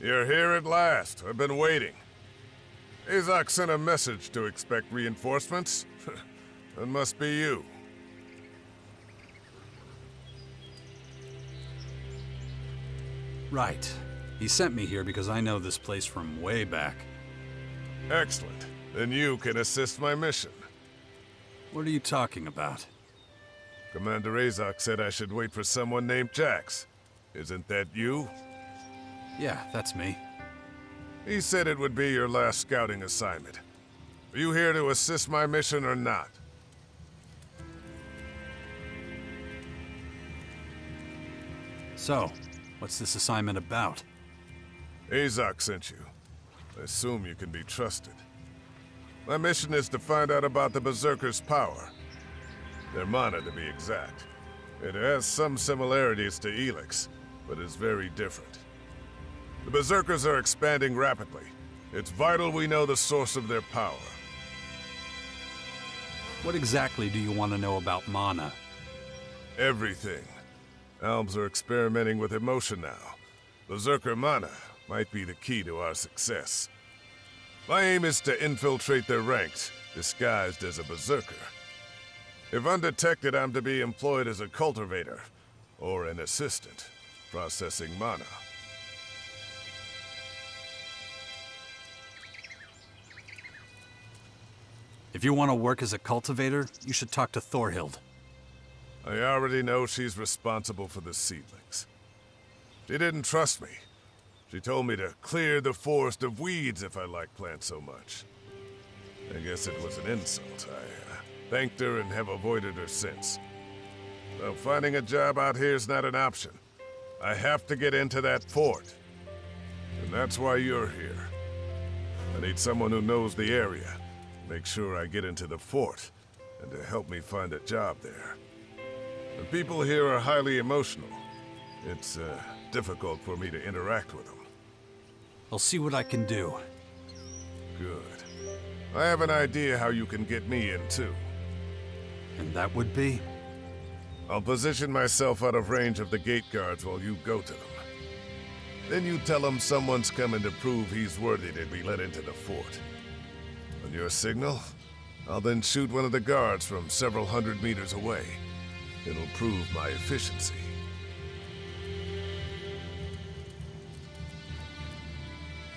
You're here at last. I've been waiting. Azok sent a message to expect reinforcements. It must be you. Right. He sent me here because I know this place from way back. Excellent. Then you can assist my mission. What are you talking about? Commander Azok said I should wait for someone named Jax. Isn't that you? Yeah, that's me. He said it would be your last scouting assignment. Are you here to assist my mission or not? So, what's this assignment about? Azok sent you. I assume you can be trusted. My mission is to find out about the Berserkers' power. Their mana, to be exact. It has some similarities to Elex, but is very different. The Berserkers are expanding rapidly. It's vital we know the source of their power. What exactly do you want to know about mana? Everything. Elves are experimenting with emotion now. Berserker mana might be the key to our success. My aim is to infiltrate their ranks, disguised as a Berserker. If undetected, I'm to be employed as a cultivator, or an assistant, processing mana. If you want to work as a cultivator, you should talk to Thorhild. I already know she's responsible for the seedlings. She didn't trust me. She told me to clear the forest of weeds if I like plants so much. I guess it was an insult. I thanked her and have avoided her since. So finding a job out here is not an option. I have to get into that fort. And that's why you're here. I need someone who knows the area. Make sure I get into the fort, and to help me find a job there. The people here are highly emotional. It's difficult for me to interact with them. I'll see what I can do. Good. I have an idea how you can get me in too. And that would be? I'll position myself out of range of the gate guards while you go to them. Then you tell them someone's coming to prove he's worthy to be let into the fort. On your signal, I'll then shoot one of the guards from several hundred meters away. It'll prove my efficiency.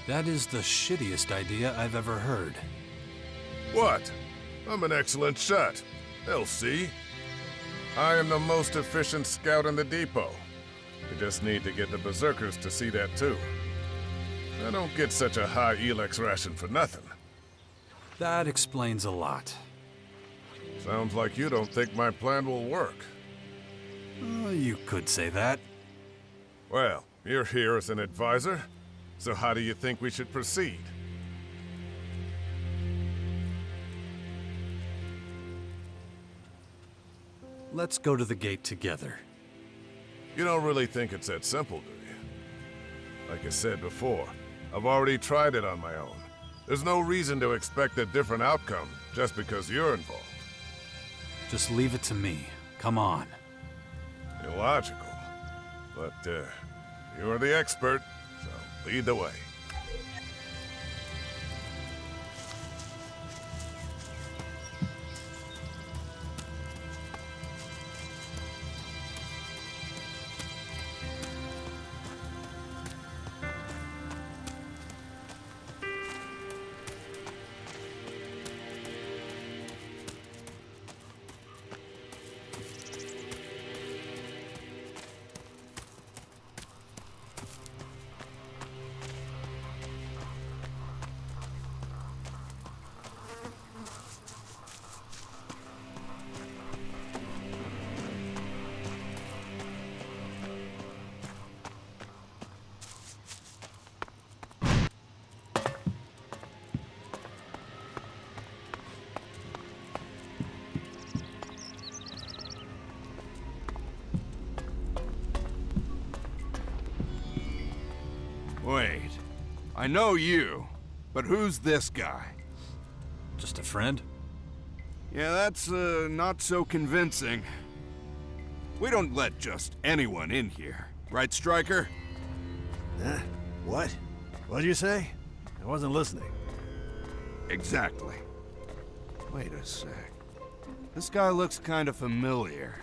That is the shittiest idea I've ever heard. What? I'm an excellent shot. They'll see. I am the most efficient scout in the depot. We just need to get the Berserkers to see that too. I don't get such a high Elex ration for nothing. That explains a lot. Sounds like you don't think my plan will work. You could say that. Well, you're here as an advisor, so how do you think we should proceed? Let's go to the gate together. You don't really think it's that simple, do you? Like I said before, I've already tried it on my own. There's no reason to expect a different outcome just because you're involved. Just leave it to me. Come on. Illogical. But, you're the expert, so lead the way. Wait, I know you, but who's this guy? Just a friend? Yeah, that's, not so convincing. We don't let just anyone in here, right, Stryker? Huh? What? What'd you say? I wasn't listening. Exactly. Wait a sec. This guy looks kind of familiar.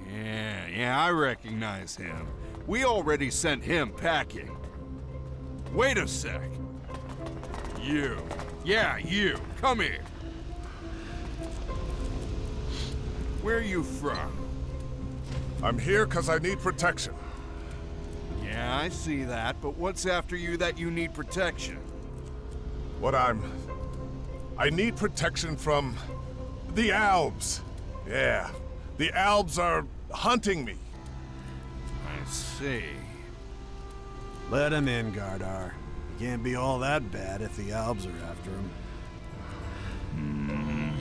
Yeah, I recognize him. We already sent him packing. Wait a sec. You. Yeah, you. Come here. Where are you from? I'm here because I need protection. Yeah, I see that, but what's after you that you need protection? I need protection from the Albs. Yeah, the Albs are hunting me. I see. Let him in, Gardar. He can't be all that bad if the Albs are after him.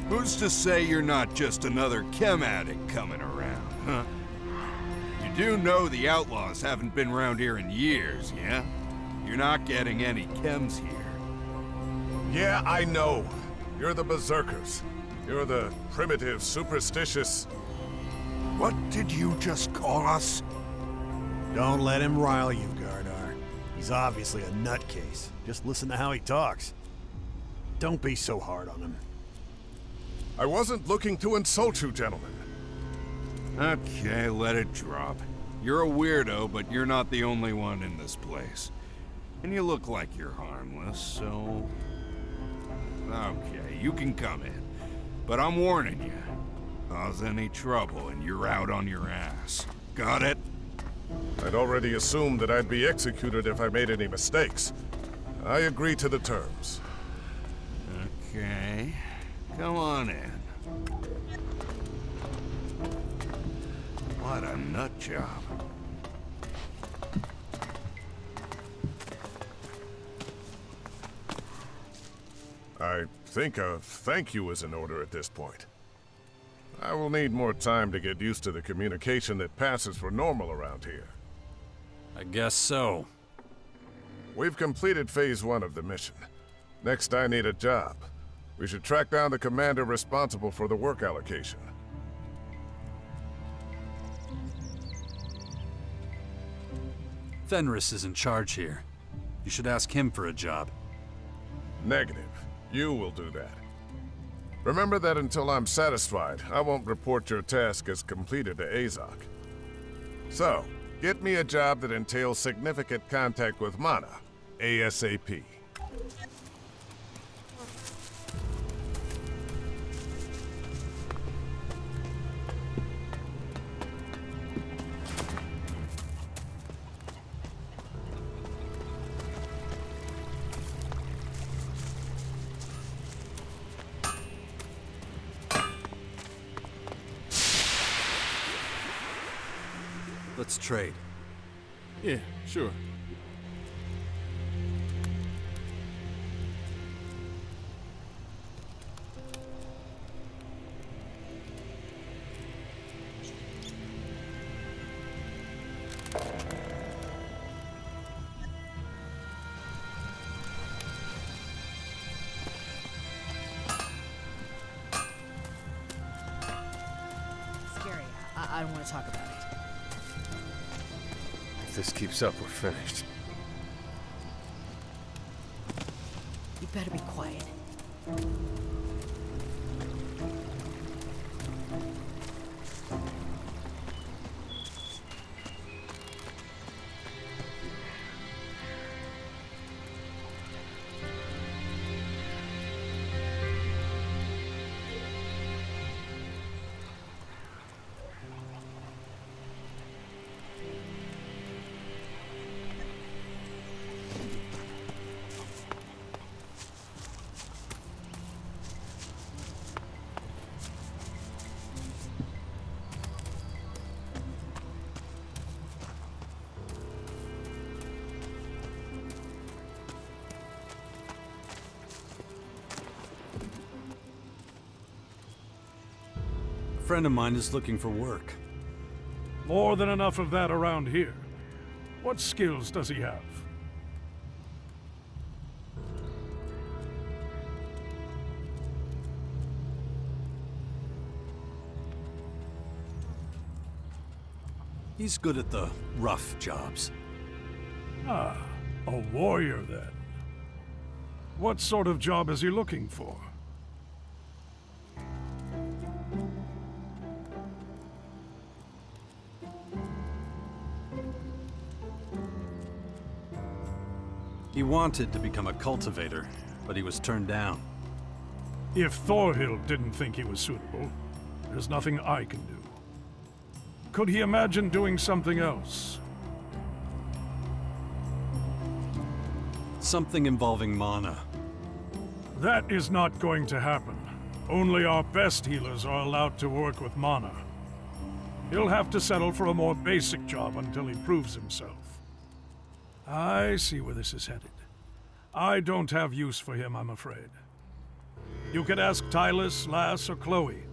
Who's to say you're not just another chem addict coming around, huh? You do know the outlaws haven't been around here in years, yeah? You're not getting any chems here. Yeah, I know. You're the berserkers. You're the primitive, superstitious... What did you just call us? Don't let him rile you, Gardar. He's obviously a nutcase. Just listen to how he talks. Don't be so hard on him. I wasn't looking to insult you, gentlemen. Okay, let it drop. You're a weirdo, but you're not the only one in this place. And you look like you're harmless, so... Okay, you can come in. But I'm warning you. Cause any trouble and you're out on your ass. Got it? I'd already assumed that I'd be executed if I made any mistakes. I agree to the terms. Okay. Come on in. What a nut job. I think a thank you is in order at this point. I will need more time to get used to the communication that passes for normal around here. I guess so. We've completed phase 1 of the mission. Next, I need a job. We should track down the commander responsible for the work allocation. Fenris is in charge here. You should ask him for a job. Negative. You will do that. Remember that until I'm satisfied, I won't report your task as completed to Azok. So, get me a job that entails significant contact with Mana, ASAP. Let's trade. Yeah, sure. Scary. I don't want to talk about it. If this keeps up, we're finished. You better be quiet. A friend of mine is looking for work. More than enough of that around here. What skills does he have? He's good at the rough jobs. Ah, A warrior, then. What sort of job is he looking for? He wanted to become a cultivator, but he was turned down. If Thorhild didn't think he was suitable, there's nothing I can do. Could he imagine doing something else? Something involving mana. That is not going to happen. Only our best healers are allowed to work with mana. He'll have to settle for a more basic job until he proves himself. I see where this is headed. I don't have use for him, I'm afraid. You could ask Tylus, Lass, or Chloe.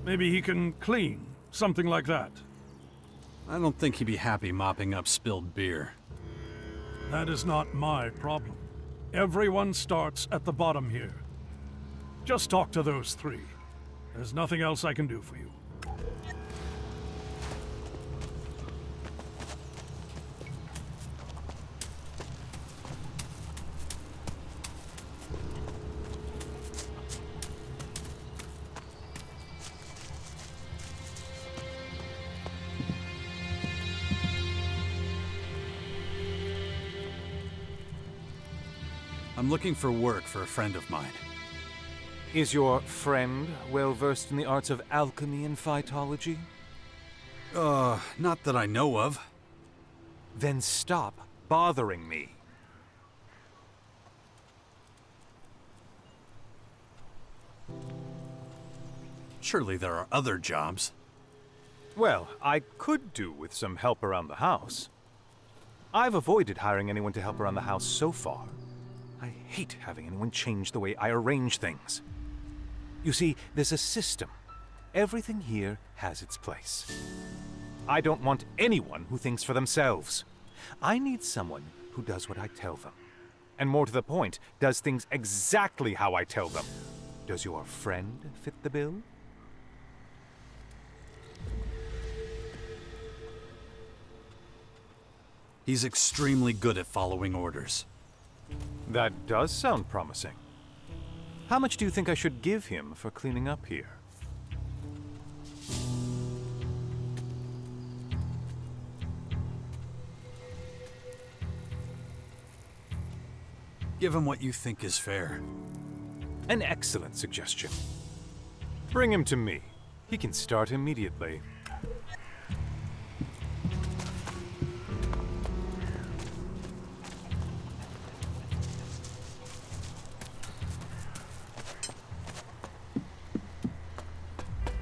Maybe he can clean, something like that. I don't think he'd be happy mopping up spilled beer. That is not my problem. Everyone starts at the bottom here. Just talk to those three. There's nothing else I can do for you. I'm looking for work for a friend of mine. Is your friend well versed in the arts of alchemy and phytology? Not that I know of. Then stop bothering me. Surely there are other jobs. Well, I could do with some help around the house. I've avoided hiring anyone to help around the house so far. I hate having anyone change the way I arrange things. You see, there's a system. Everything here has its place. I don't want anyone who thinks for themselves. I need someone who does what I tell them. And more to the point, does things exactly how I tell them. Does your friend fit the bill? He's extremely good at following orders. That does sound promising. How much do you think I should give him for cleaning up here? Give him what you think is fair. An excellent suggestion. Bring him to me. He can start immediately.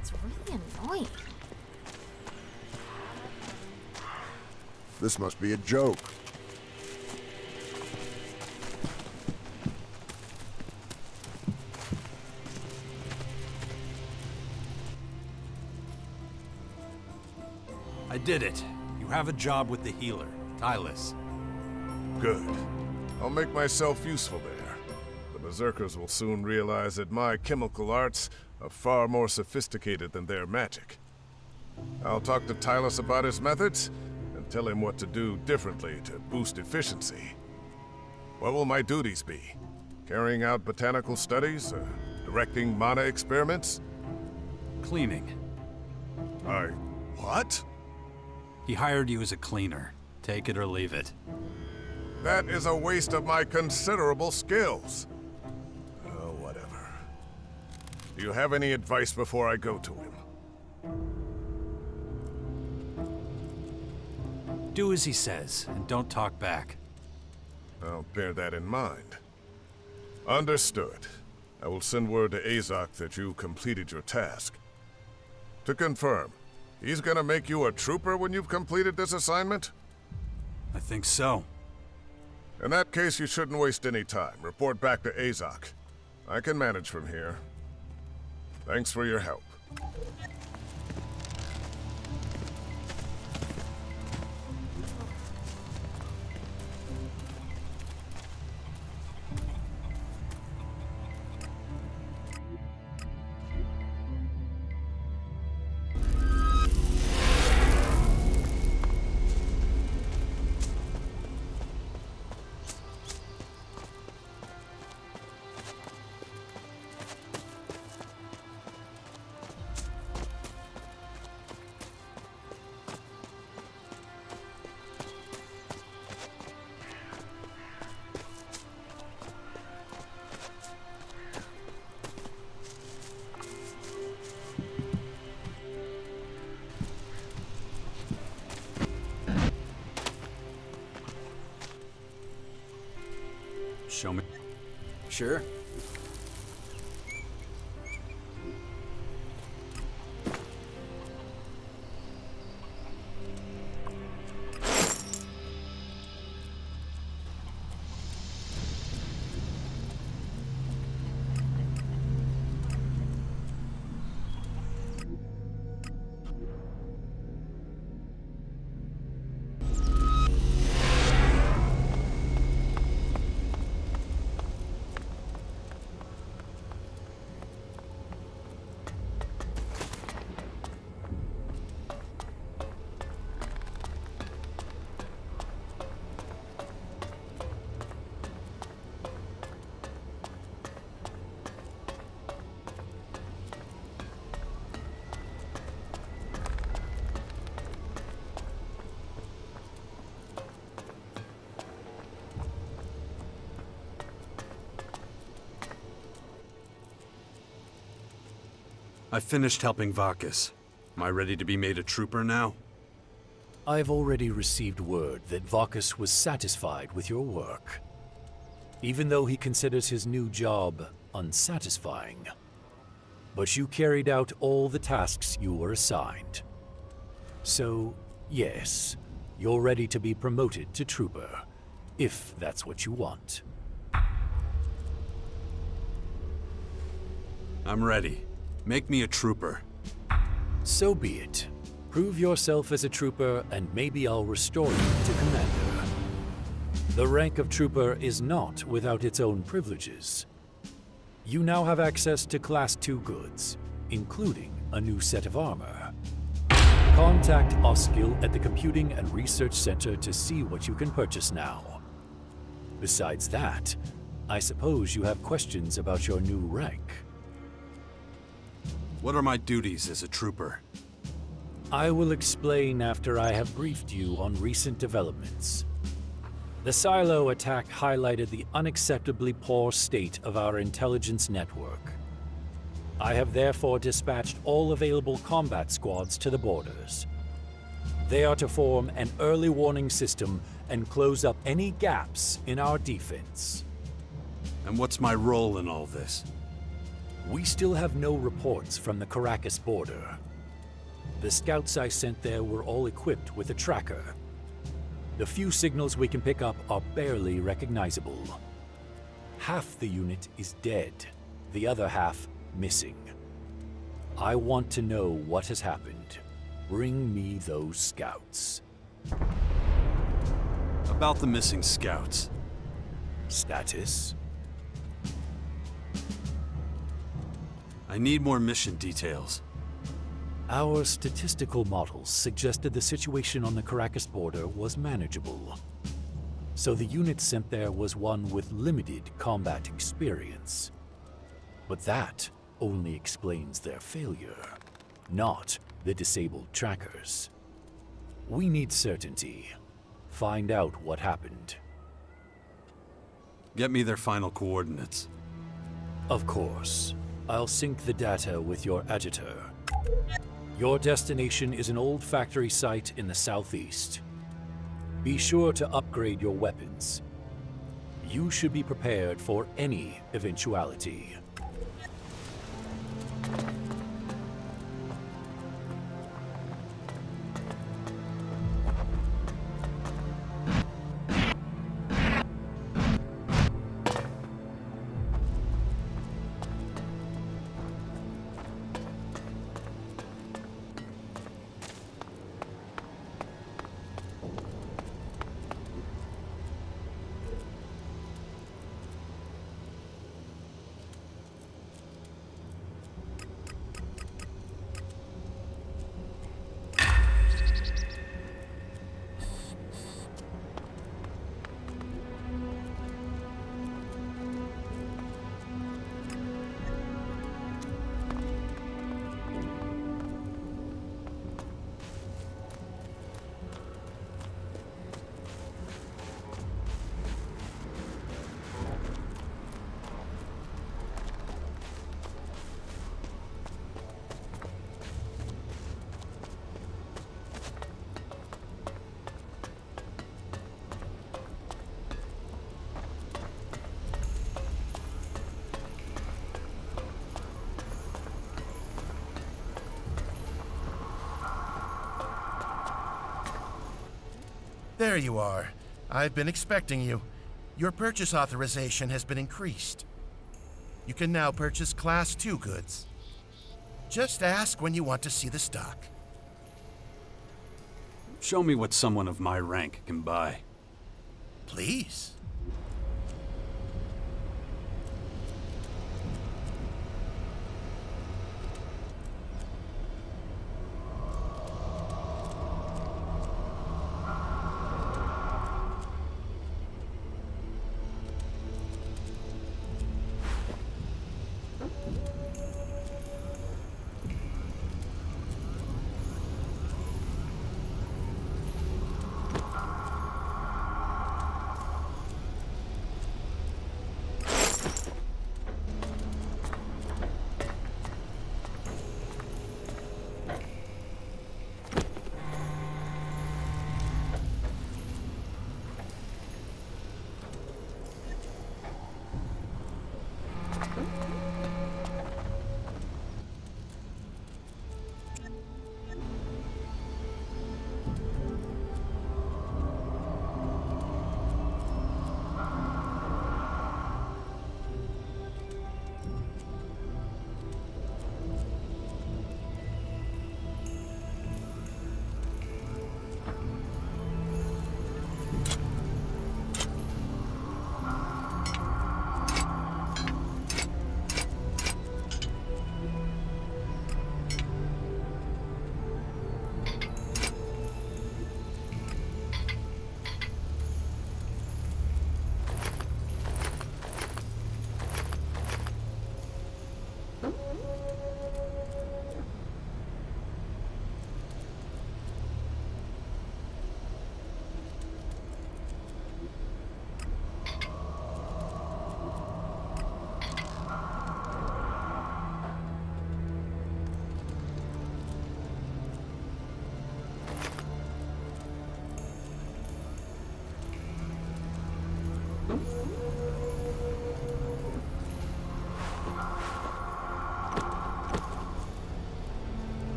It's really annoying. This must be a joke. I did it. You have a job with the healer, Tylus. Good. I'll make myself useful there. The Berserkers will soon realize that my chemical arts are far more sophisticated than their magic. I'll talk to Tylus about his methods, and tell him what to do differently to boost efficiency. What will my duties be? Carrying out botanical studies? Directing mana experiments? Cleaning. What? He hired you as a cleaner. Take it or leave it. That is a waste of my considerable skills. Oh, whatever. Do you have any advice before I go to him? Do as he says, and don't talk back. I'll bear that in mind. Understood. I will send word to Azok that you completed your task. To confirm, he's gonna make you a trooper when you've completed this assignment? I think so. In that case, you shouldn't waste any time. Report back to Azok. I can manage from here. Thanks for your help. show me? Sure. I finished helping Vakis. Am I ready to be made a trooper now? I've already received word that Vakis was satisfied with your work, even though he considers his new job unsatisfying. But you carried out all the tasks you were assigned. So, yes, you're ready to be promoted to trooper, if that's what you want. I'm ready. Make me a trooper. So be it. Prove yourself as a trooper, and maybe I'll restore you to commander. The rank of trooper is not without its own privileges. You now have access to Class 2 goods, including a new set of armor. Contact Oskil at the Computing and Research Center to see what you can purchase now. Besides that, I suppose you have questions about your new rank. What are my duties as a trooper? I will explain after I have briefed you on recent developments. The Silo attack highlighted the unacceptably poor state of our intelligence network. I have therefore dispatched all available combat squads to the borders. They are to form an early warning system and close up any gaps in our defense. And what's my role in all this? We still have no reports from the Caracas border. The scouts I sent there were all equipped with a tracker. The few signals we can pick up are barely recognizable. Half the unit is dead, the other half missing. I want to know what has happened. Bring me those scouts. About the missing scouts. Status? I need more mission details. Our statistical models suggested the situation on the Caracas border was manageable. So the unit sent there was one with limited combat experience. But that only explains their failure, not the disabled trackers. We need certainty. Find out what happened. Get me their final coordinates. Of course. I'll sync the data with your agitor. Your destination is an old factory site in the southeast. Be sure to upgrade your weapons. You should be prepared for any eventuality. There you are. I've been expecting you. Your purchase authorization has been increased. You can now purchase Class 2 goods. Just ask when you want to see the stock. Show me what someone of my rank can buy. Please.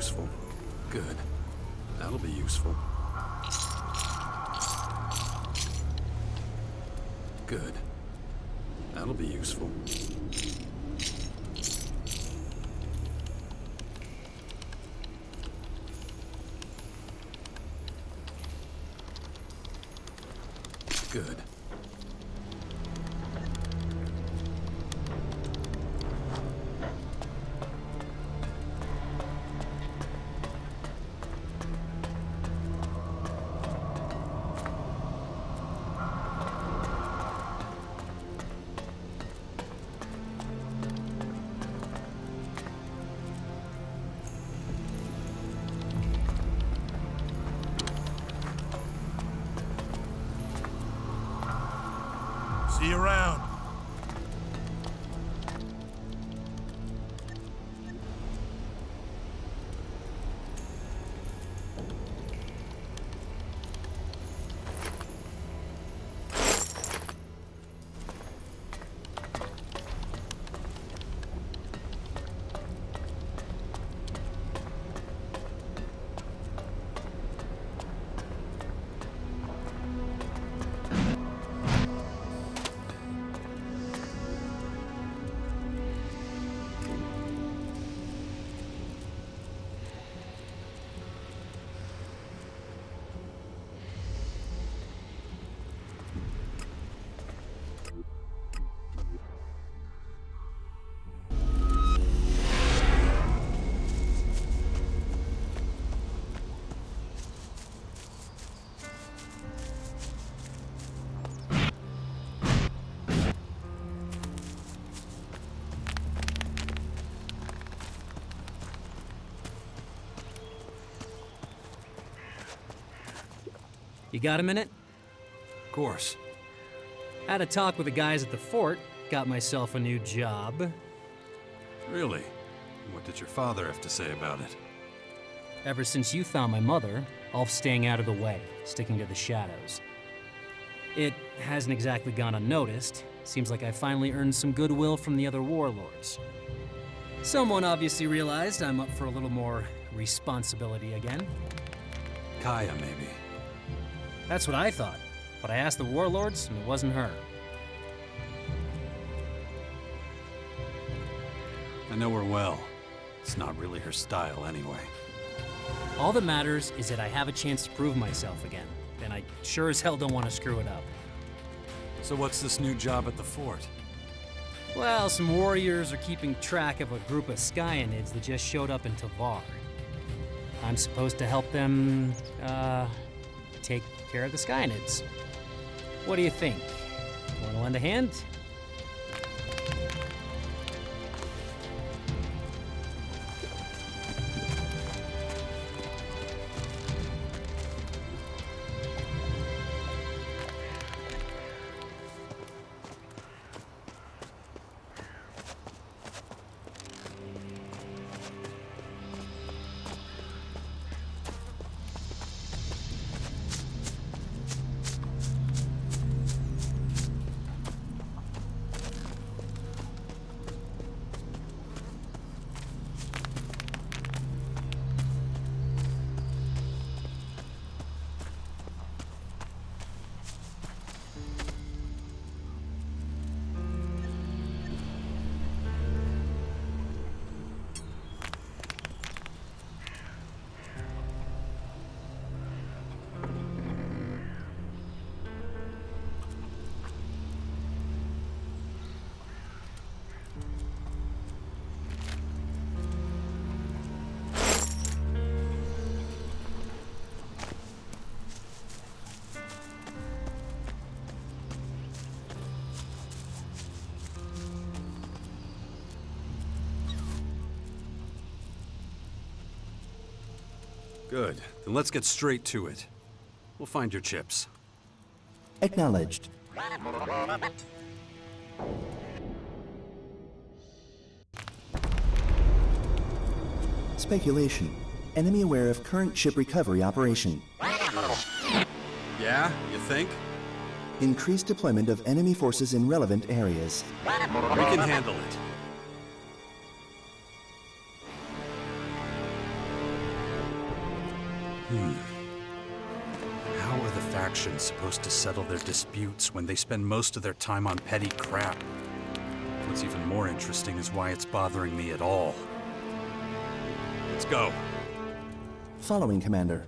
useful. Good. That'll be useful. Good. That'll be useful. Good. See you around. You got a minute? Of course. Had a talk with the guys at the fort, got myself a new job. Really? What did your father have to say about it? Ever since you found my mother, Ulf's staying out of the way, sticking to the shadows. It hasn't exactly gone unnoticed. Seems like I finally earned some goodwill from the other warlords. Someone obviously realized I'm up for a little more responsibility again. Kaya, maybe. That's what I thought, but I asked the warlords, and it wasn't her. I know her well. It's not really her style anyway. All that matters is that I have a chance to prove myself again, and I sure as hell don't want to screw it up. So what's this new job at the fort? Well, some warriors are keeping track of a group of Skyanids that just showed up in Tavar. I'm supposed to help them, take care of the Skyanids. What do you think? Want to lend a hand? Good. Then let's get straight to it. We'll find your chips. Acknowledged. Speculation. Enemy aware of current ship recovery operation. Yeah? You think? Increased deployment of enemy forces in relevant areas. We can handle it. How are the factions supposed to settle their disputes when they spend most of their time on petty crap? What's even more interesting is why it's bothering me at all. Let's go. Following, Commander.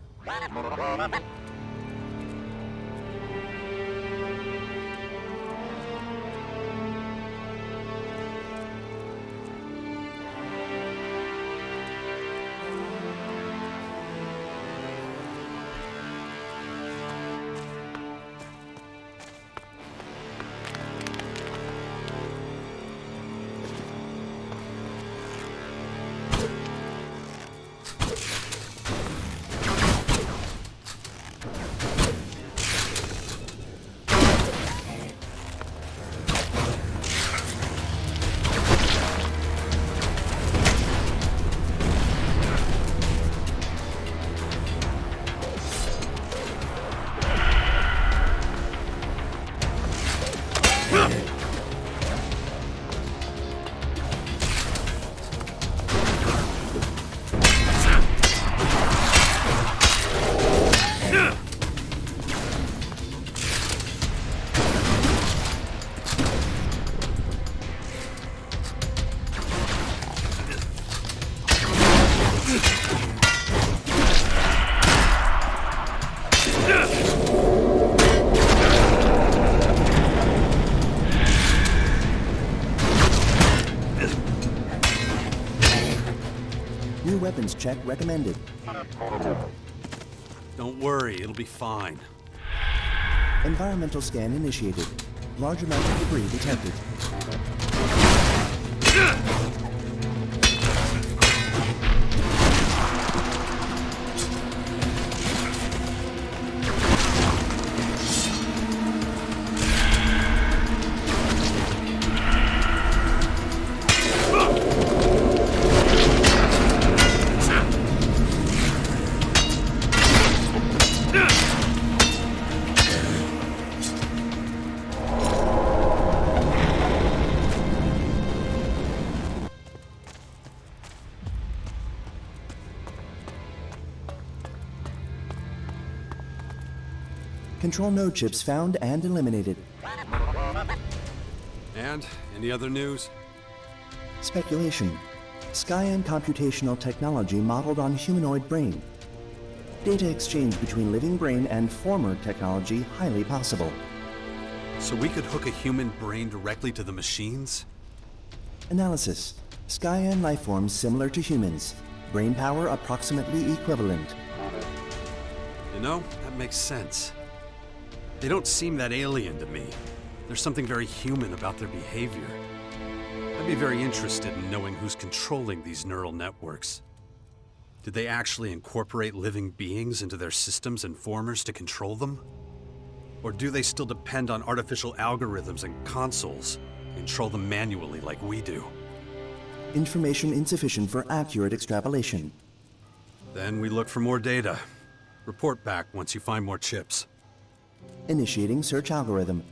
New weapons check recommended. Don't worry, it'll be fine. Environmental scan initiated. Large amount of debris detected. Control node chips found and eliminated. And any other news? Speculation. Skyan computational technology modeled on humanoid brain. Data exchange between living brain and former technology highly possible. So we could hook a human brain directly to the machines? Analysis. Skyan lifeforms similar to humans. Brain power approximately equivalent. You know, that makes sense. They don't seem that alien to me. There's something very human about their behavior. I'd be very interested in knowing who's controlling these neural networks. Did they actually incorporate living beings into their systems and formers to control them? Or do they still depend on artificial algorithms and consoles, and control them manually like we do? Information insufficient for accurate extrapolation. Then we look for more data. Report back once you find more chips. Initiating search algorithm.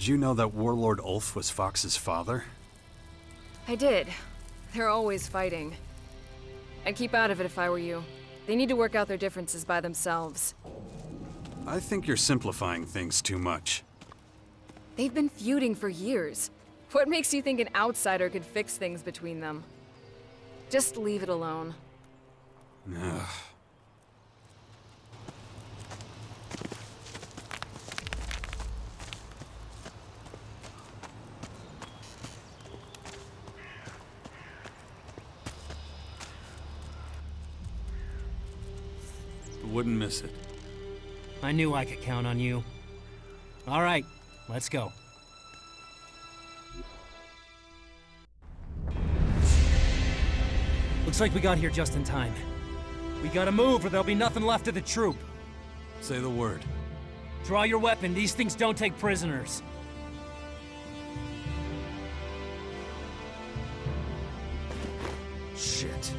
Did you know that Warlord Ulf was Fox's father? I did. They're always fighting. I'd keep out of it if I were you. They need to work out their differences by themselves. I think you're simplifying things too much. They've been feuding for years. What makes you think an outsider could fix things between them? Just leave it alone. Ugh. Wouldn't miss it. I knew I could count on you. All right, let's go. Looks like we got here just in time. We gotta move or there'll be nothing left of the troop. Say the word. Draw your weapon. These things don't take prisoners. Shit.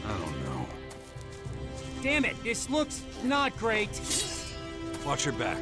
I don't know. Damn it, this looks not great. Watch your back.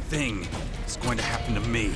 Thing is going to happen to me.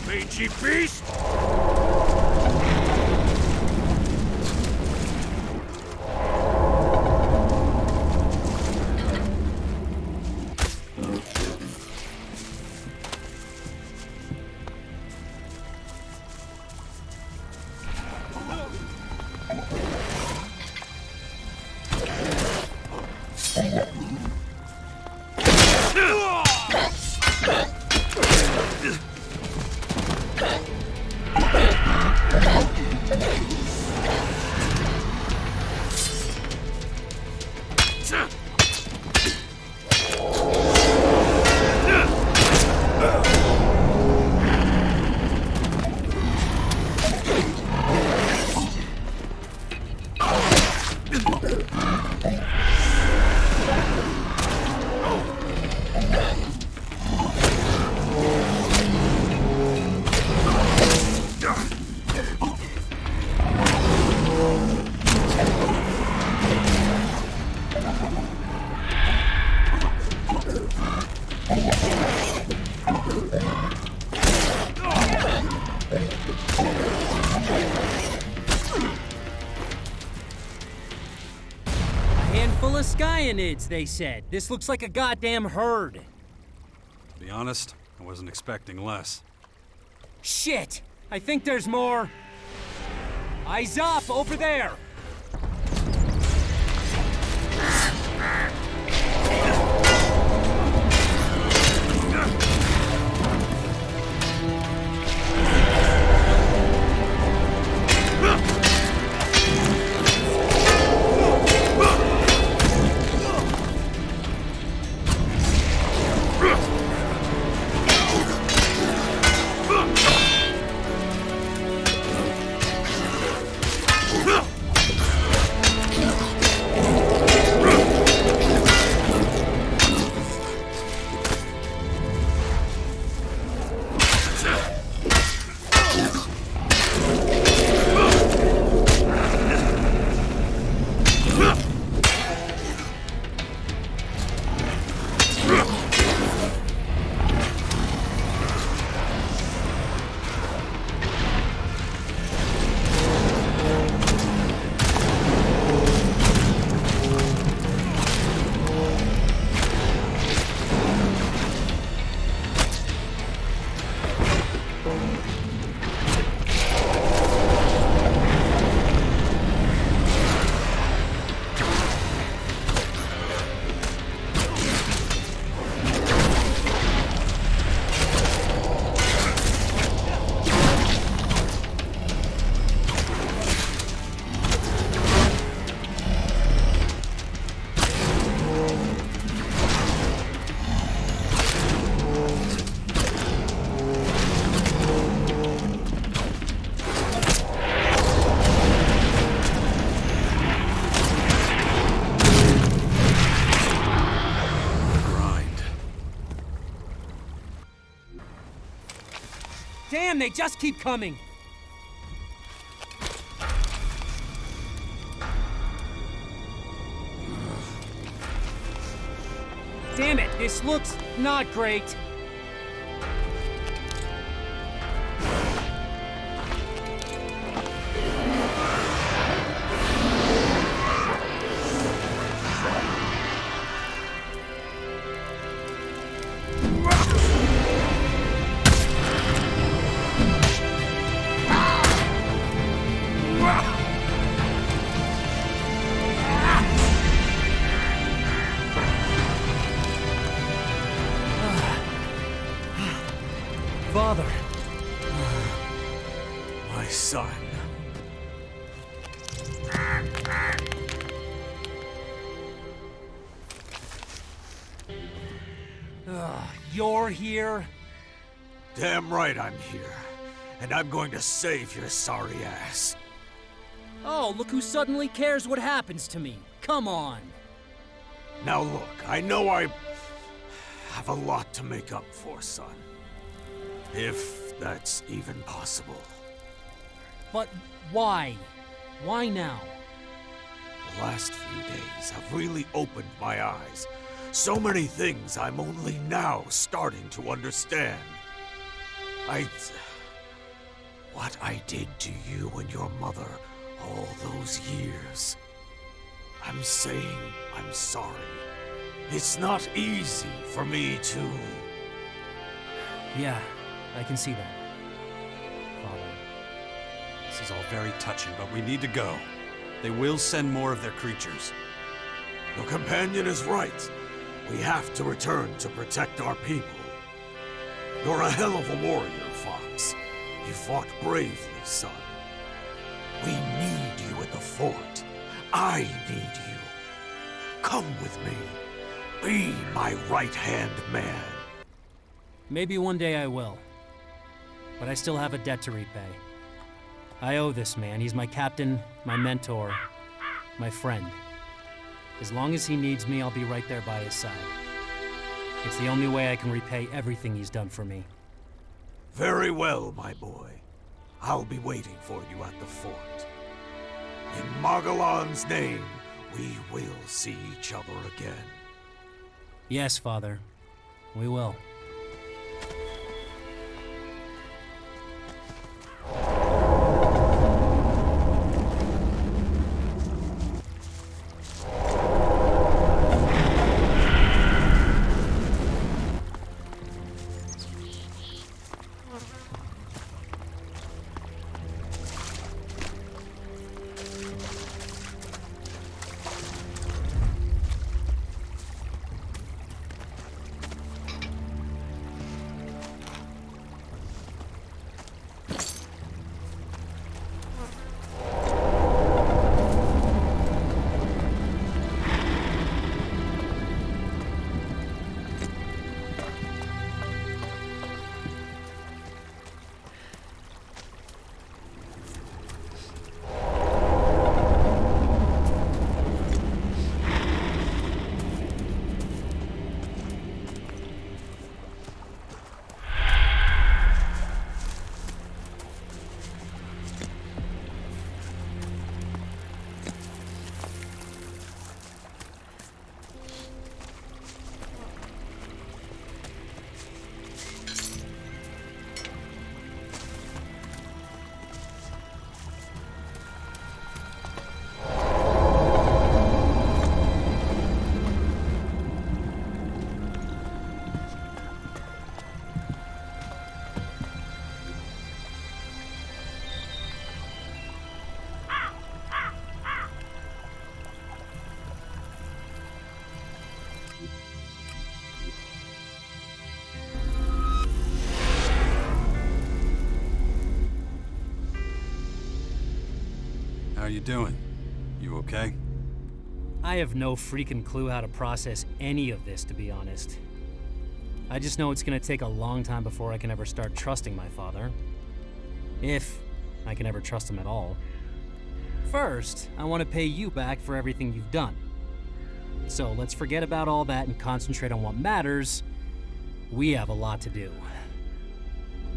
Mangy beast! Handful of Skyanids, they said. This looks like a goddamn herd. To be honest, I wasn't expecting less. Shit! I think there's more. Eyes up, over there! on, they just keep coming! Damn it, this looks not great. Father. My son. You're here? Damn right I'm here. And I'm going to save your sorry ass. Oh, look who suddenly cares what happens to me. Come on. Now look, I know I have a lot to make up for, son. If that's even possible. But why? Why now? The last few days have really opened my eyes. So many things I'm only now starting to understand. What I did to you and your mother all those years. I'm saying I'm sorry. It's not easy for me to... Yeah, I can see that. Father. This is all very touching, but we need to go. They will send more of their creatures. Your companion is right. We have to return to protect our people. You're a hell of a warrior, Fox. You fought bravely, son. We need you at the fort. I need you. Come with me. Be my right-hand man. Maybe one day I will. But I still have a debt to repay. I owe this man. He's my captain, my mentor, my friend. As long as he needs me, I'll be right there by his side. It's the only way I can repay everything he's done for me. Very well, my boy. I'll be waiting for you at the fort. In Margalan's name, we will see each other again. Yes, Father. We will. How you doing? You okay? I have no freaking clue how to process any of this, to be honest. I just know it's gonna take a long time before I can ever start trusting my father. If I can ever trust him at all. First, I want to pay you back for everything you've done. So let's forget about all that and concentrate on what matters. We have a lot to do.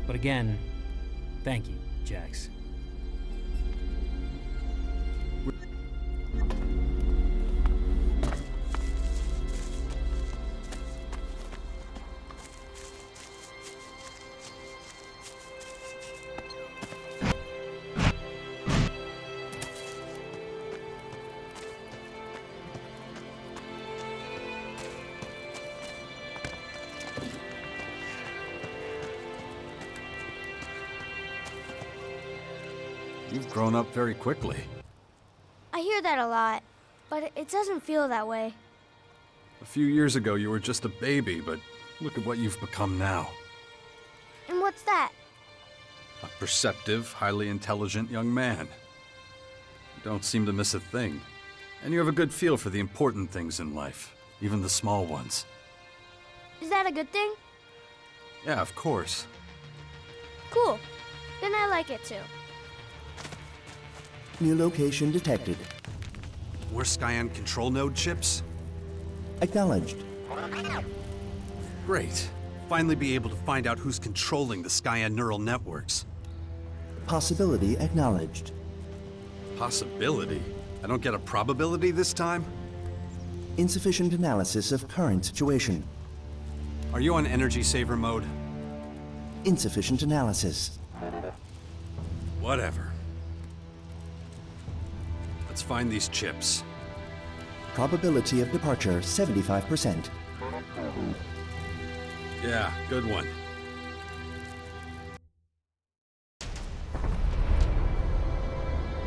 But again, Thank you, Jax. You've grown up very quickly. I hear that a lot, but it doesn't feel that way. A few years ago, you were just a baby, but look at what you've become now. And what's that? A perceptive, highly intelligent young man. You don't seem to miss a thing. And you have a good feel for the important things in life, even the small ones. Is that a good thing? Yeah, of course. Cool. Then I like it too. New location detected. More Skyan control node chips? Acknowledged. Great. Finally be able to find out who's controlling the Skyan neural networks. Possibility acknowledged. Possibility? I don't get a probability this time? Insufficient analysis of current situation. Are you on energy saver mode? Insufficient analysis. Whatever. Let's find these chips. Probability of departure 75%. Yeah, good one.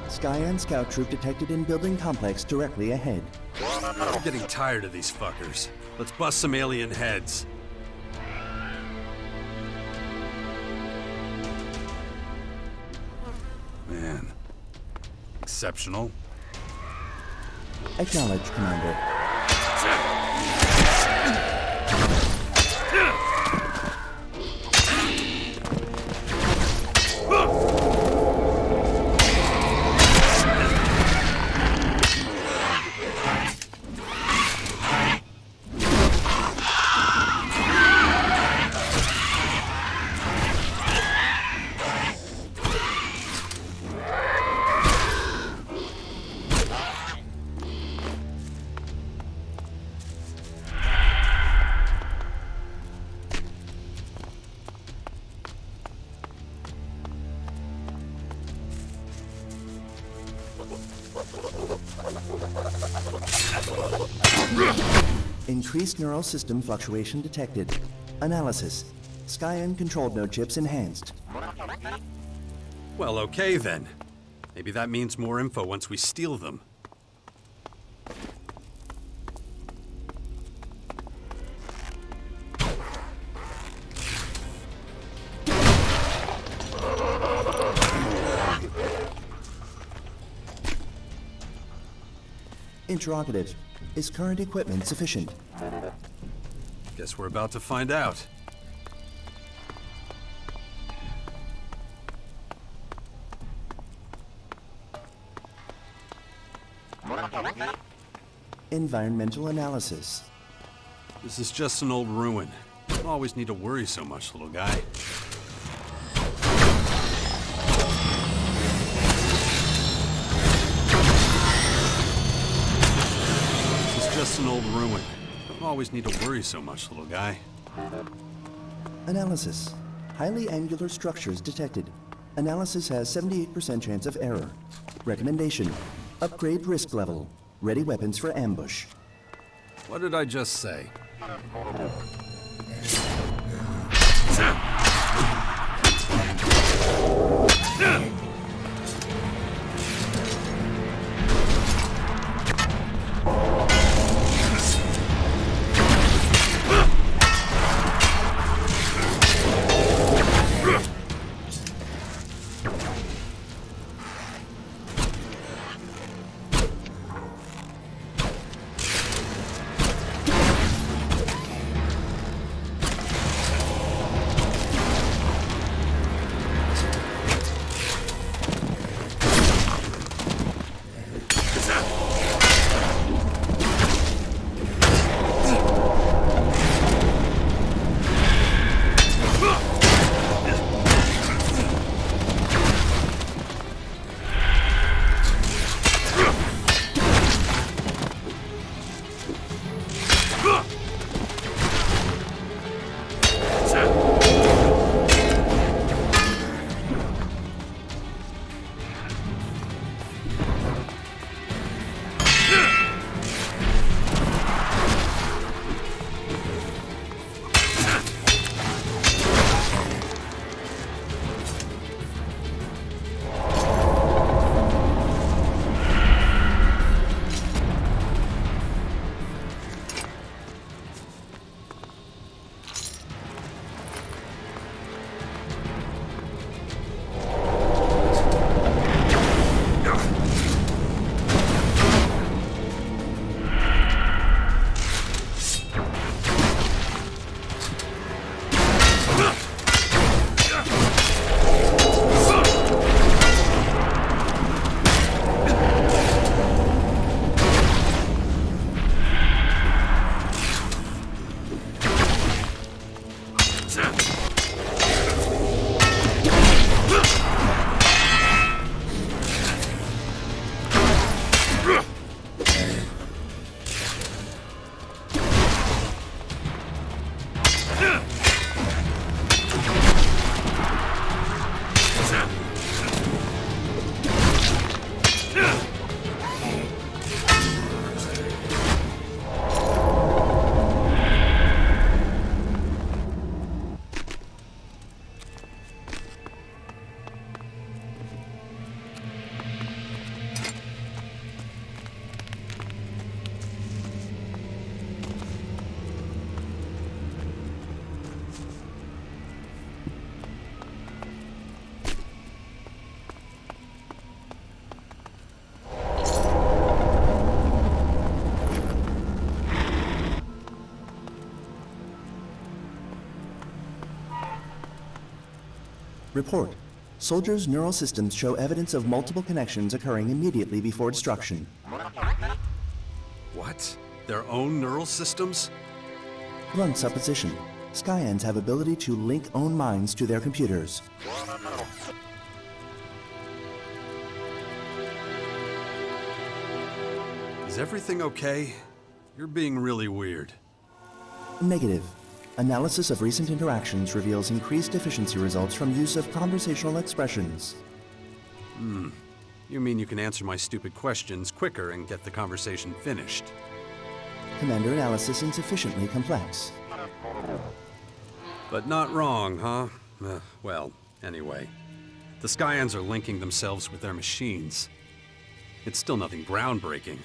Skyan scout troop detected in building complex directly ahead. I'm getting tired of these fuckers. Let's bust some alien heads. Man. Exceptional. Acknowledged, Commander. Increased neural system fluctuation detected. Analysis. Skyan controlled node chips enhanced. Well, okay then. Maybe that means more info once we steal them. Interrogative. Is current equipment sufficient? Guess we're about to find out. Environmental analysis. This is just an old ruin. You don't always need to worry so much, little guy. Just an old ruin. Don't always need to worry so much, little guy. Analysis. Highly angular structures detected. Analysis has 78% chance of error. Recommendation. Upgrade risk level. Ready weapons for ambush. What did I just say? Report. Soldiers' neural systems show evidence of multiple connections occurring immediately before destruction. What? Their own neural systems? Run supposition. Skyans have ability to link own minds to their computers. Is everything okay? You're being really weird. Negative. Analysis of recent interactions reveals increased efficiency results from use of conversational expressions. You mean you can answer my stupid questions quicker and get the conversation finished? Commander, analysis insufficiently complex. But not wrong, huh? Well, anyway. The Skyans are linking themselves with their machines. It's still nothing groundbreaking.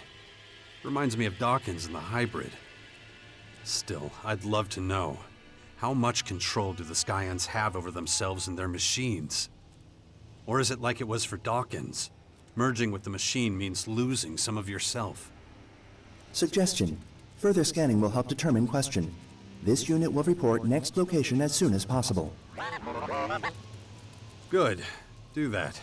Reminds me of Dawkins and the hybrid. Still, I'd love to know. How much control do the Skyans have over themselves and their machines? Or is it like it was for Dawkins? Merging with the machine means losing some of yourself. Suggestion. Further scanning will help determine question. This unit will report next location as soon as possible. Good. Do that.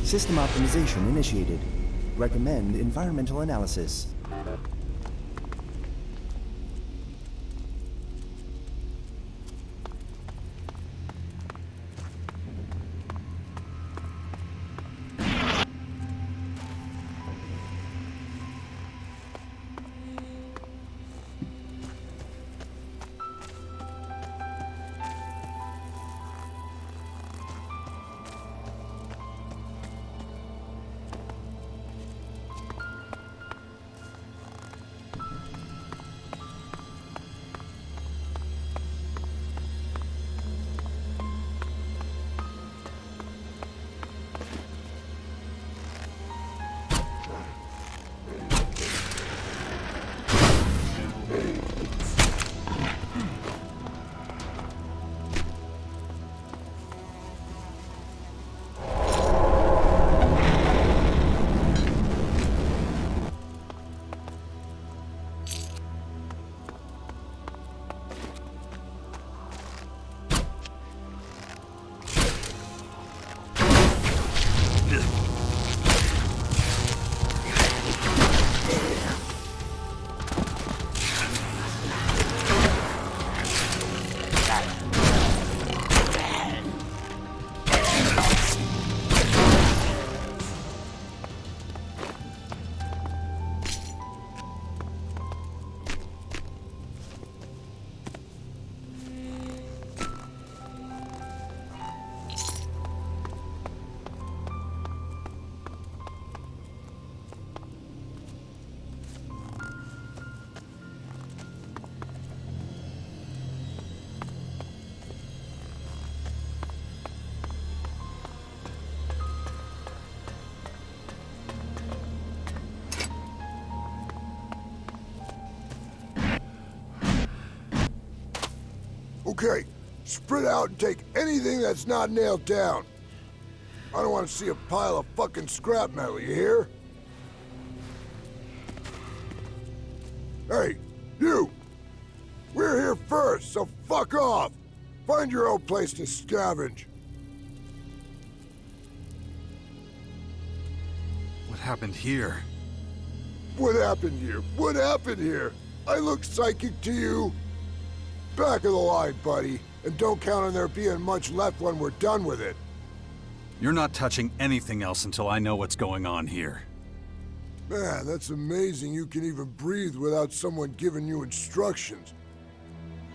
System optimization initiated. Recommend environmental analysis. Okay, spread out and take anything that's not nailed down. I don't want to see a pile of fucking scrap metal, you hear? Hey, you! We're here first, so fuck off! Find your own place to scavenge. What happened here? What happened here? What happened here? I look psychic to you? Back of the line, buddy. And don't count on there being much left when we're done with it. You're not touching anything else until I know what's going on here. Man, that's amazing you can even breathe without someone giving you instructions.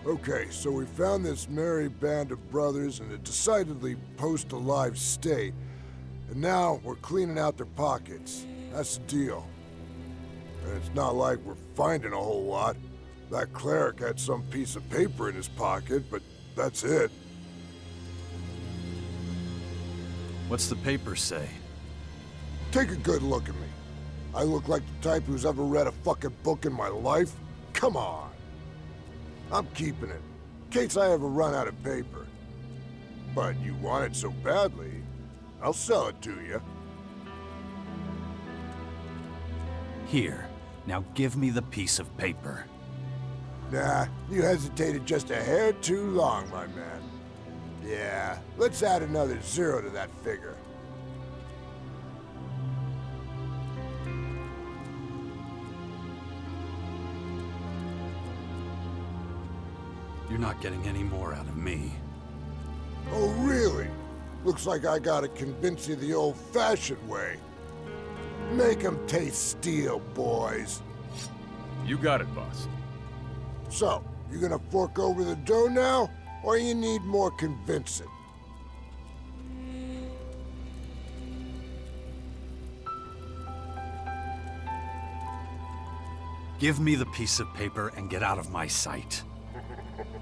Okay, so we found this merry band of brothers in a decidedly post-alive state. And now we're cleaning out their pockets. That's the deal. And it's not like we're finding a whole lot. That cleric had some piece of paper in his pocket, but that's it. What's the paper say? Take a good look at me. I look like the type who's ever read a fucking book in my life? Come on. I'm keeping it, in case I ever run out of paper. But you want it so badly, I'll sell it to you. Here. Now give me the piece of paper. Nah, you hesitated just a hair too long, my man. Yeah, let's add another 0 to that figure. You're not getting any more out of me. Oh, really? Looks like I gotta convince you the old-fashioned way. Make 'em taste steel, boys. You got it, boss. So, you gonna fork over the dough now, or you need more convincing? Give me the piece of paper and get out of my sight.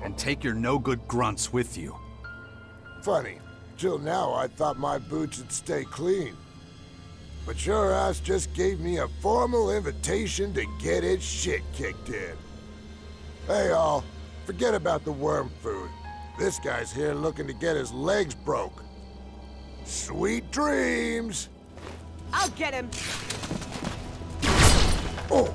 And take your no-good grunts with you. Funny, till now I thought my boots would stay clean. But your ass just gave me a formal invitation to get its shit kicked in. Hey all, forget about the worm food. This guy's here looking to get his legs broke. Sweet dreams! I'll get him! Oh!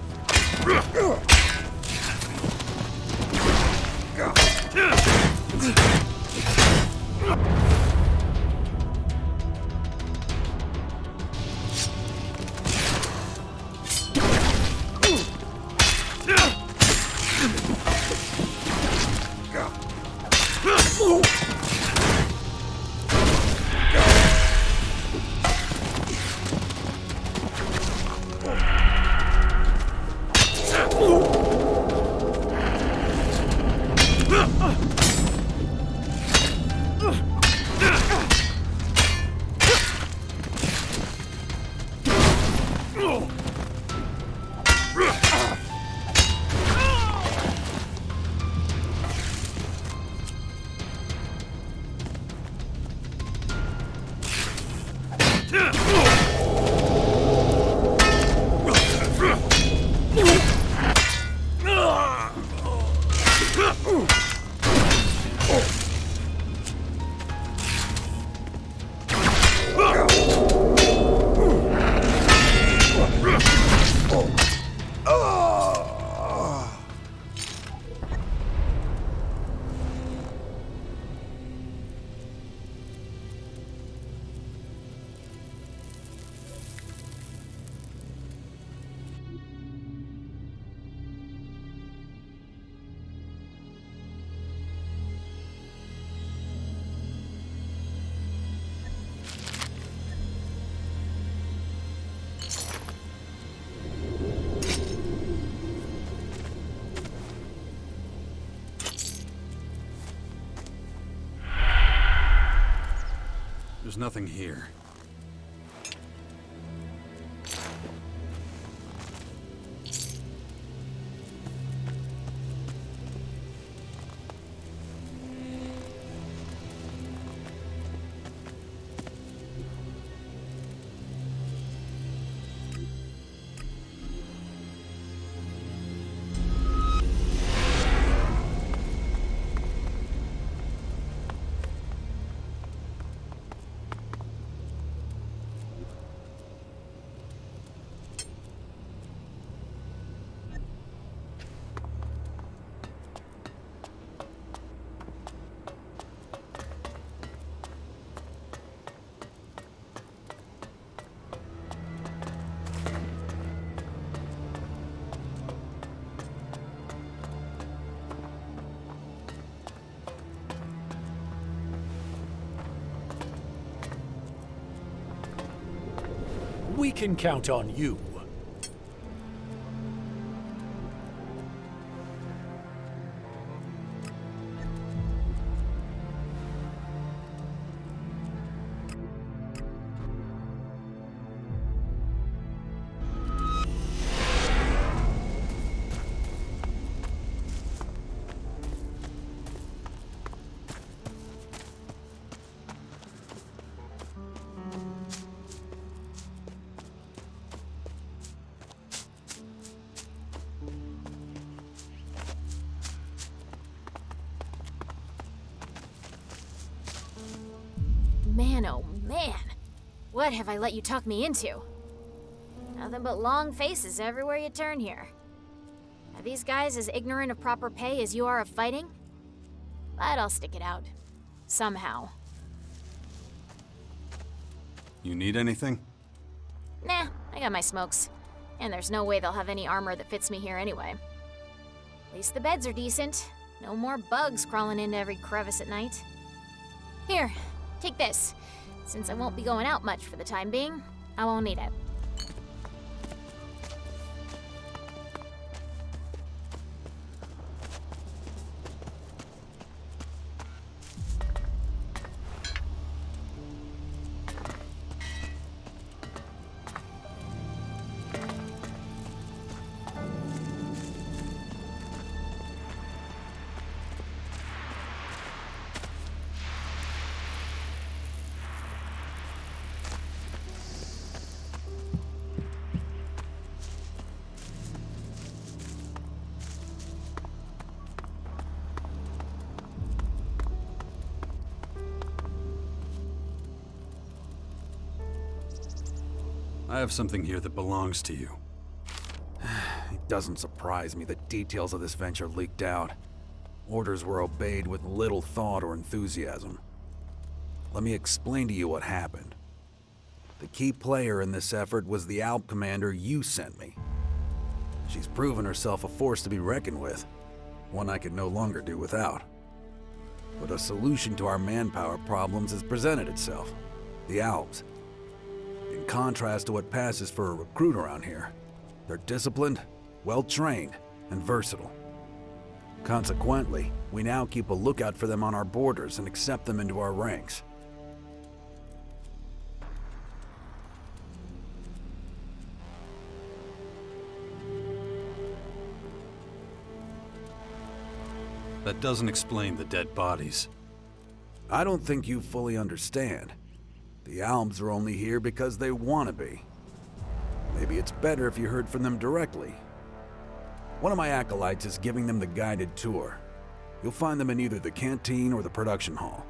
There's nothing here. We can count on you. Man, oh man. What have I let you talk me into? Nothing but long faces everywhere you turn here. Are these guys as ignorant of proper pay as you are of fighting? But I'll stick it out. Somehow. You need anything? Nah, I got my smokes. And there's no way they'll have any armor that fits me here anyway. At least the beds are decent. No more bugs crawling into every crevice at night. Here, take this. Since I won't be going out much for the time being, I won't need it. I have something here that belongs to you. It doesn't surprise me that details of this venture leaked out. Orders were obeyed with little thought or enthusiasm. Let me explain to you what happened. The key player in this effort was the Alp commander you sent me. She's proven herself a force to be reckoned with, one I could no longer do without. But a solution to our manpower problems has presented itself. The Alps. In contrast to what passes for a recruit around here, they're disciplined, well-trained, and versatile. Consequently, we now keep a lookout for them on our borders and accept them into our ranks. That doesn't explain the dead bodies. I don't think you fully understand. The Alms are only here because they want to be. Maybe it's better if you heard from them directly. One of my acolytes is giving them the guided tour. You'll find them in either the canteen or the production hall.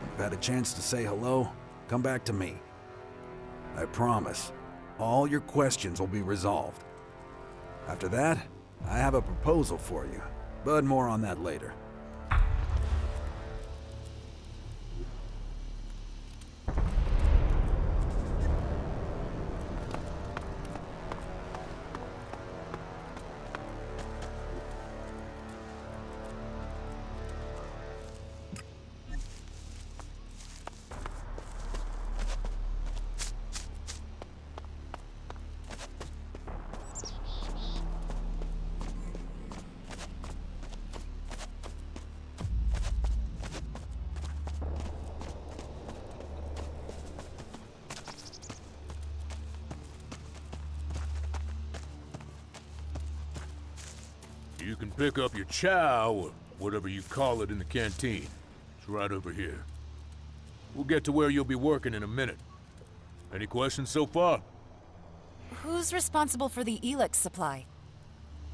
When you've had a chance to say hello, come back to me. I promise, all your questions will be resolved. After that, I have a proposal for you, but more on that later. You can pick up your chow, or whatever you call it, in the canteen. It's right over here. We'll get to where you'll be working in a minute. Any questions so far? Who's responsible for the Elex supply?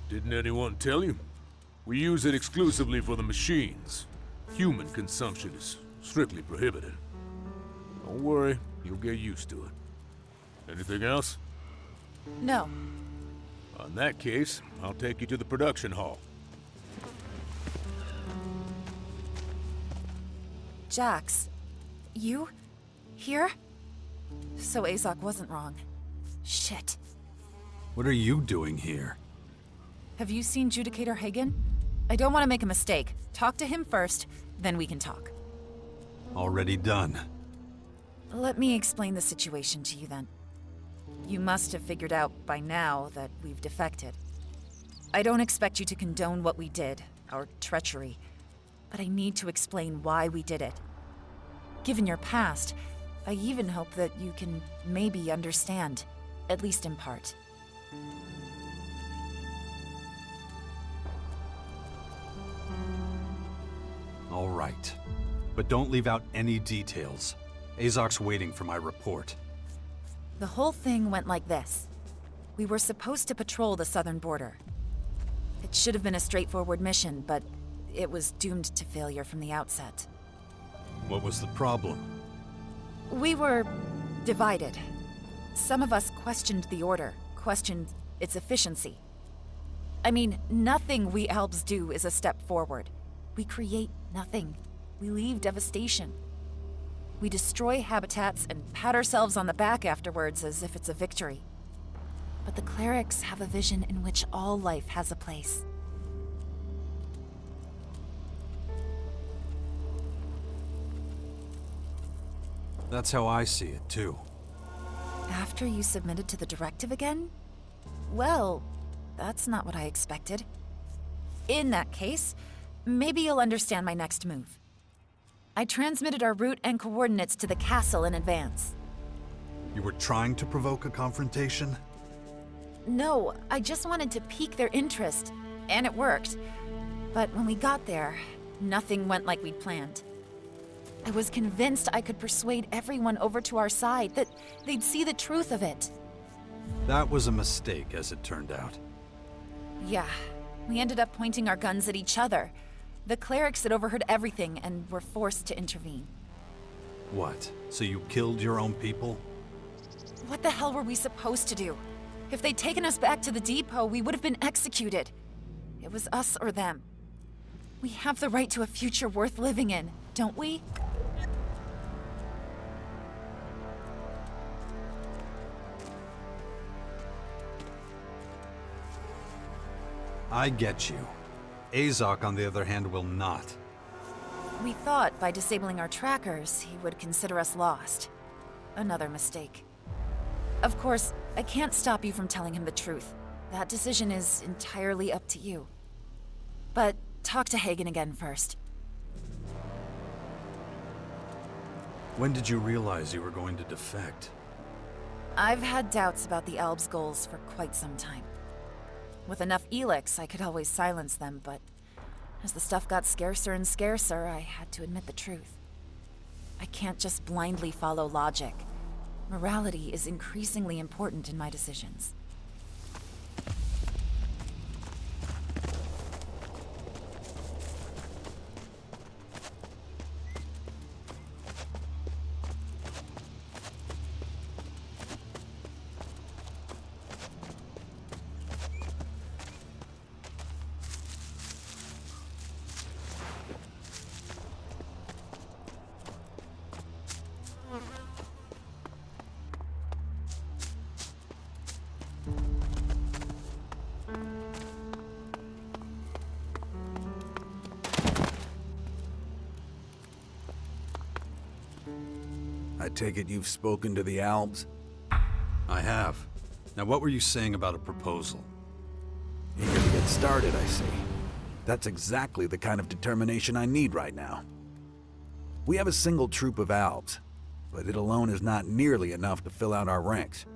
Didn't anyone tell you? We use it exclusively for the machines. Human consumption is strictly prohibited. Don't worry, you'll get used to it. Anything else? No. In that case, I'll take you to the production hall. Jax, you? Here? So Azok wasn't wrong. Shit. What are you doing here? Have you seen Judicator Hagen? I don't want to make a mistake. Talk to him first, then we can talk. Already done. Let me explain the situation to you then. You must have figured out by now that we've defected. I don't expect you to condone what we did, our treachery, but I need to explain why we did it. Given your past, I even hope that you can maybe understand, at least in part. All right. But don't leave out any details. Azok's waiting for my report. The whole thing went like this. We were supposed to patrol the southern border. It should have been a straightforward mission, but it was doomed to failure from the outset. What was the problem? We were divided. Some of us questioned the order, questioned its efficiency. I mean, nothing we Albs do is a step forward. We create nothing. We leave devastation. We destroy habitats and pat ourselves on the back afterwards as if it's a victory. But the clerics have a vision in which all life has a place. That's how I see it, too. After you submitted to the directive again? Well, that's not what I expected. In that case, maybe you'll understand my next move. I transmitted our route and coordinates to the castle in advance. You were trying to provoke a confrontation? No, I just wanted to pique their interest, and it worked. But when we got there, nothing went like we'd planned. I was convinced I could persuade everyone over to our side, that they'd see the truth of it. That was a mistake, as it turned out. Yeah, we ended up pointing our guns at each other. The clerics had overheard everything and were forced to intervene. What? So you killed your own people? What the hell were we supposed to do? If they'd taken us back to the depot, we would have been executed. It was us or them. We have the right to a future worth living in, don't we? I get you. Azok, on the other hand, will not. We thought by disabling our trackers, he would consider us lost. Another mistake. Of course, I can't stop you from telling him the truth. That decision is entirely up to you. But talk to Hagen again first. When did you realize you were going to defect? I've had doubts about the Elves' goals for quite some time. With enough Elex, I could always silence them, but as the stuff got scarcer and scarcer, I had to admit the truth. I can't just blindly follow logic. Morality is increasingly important in my decisions. I take it you've spoken to the Albs? I have. Now, what were you saying about a proposal? Eager to get started, I see. That's exactly the kind of determination I need right now. We have a single troop of Albs, but it alone is not nearly enough to fill out our ranks.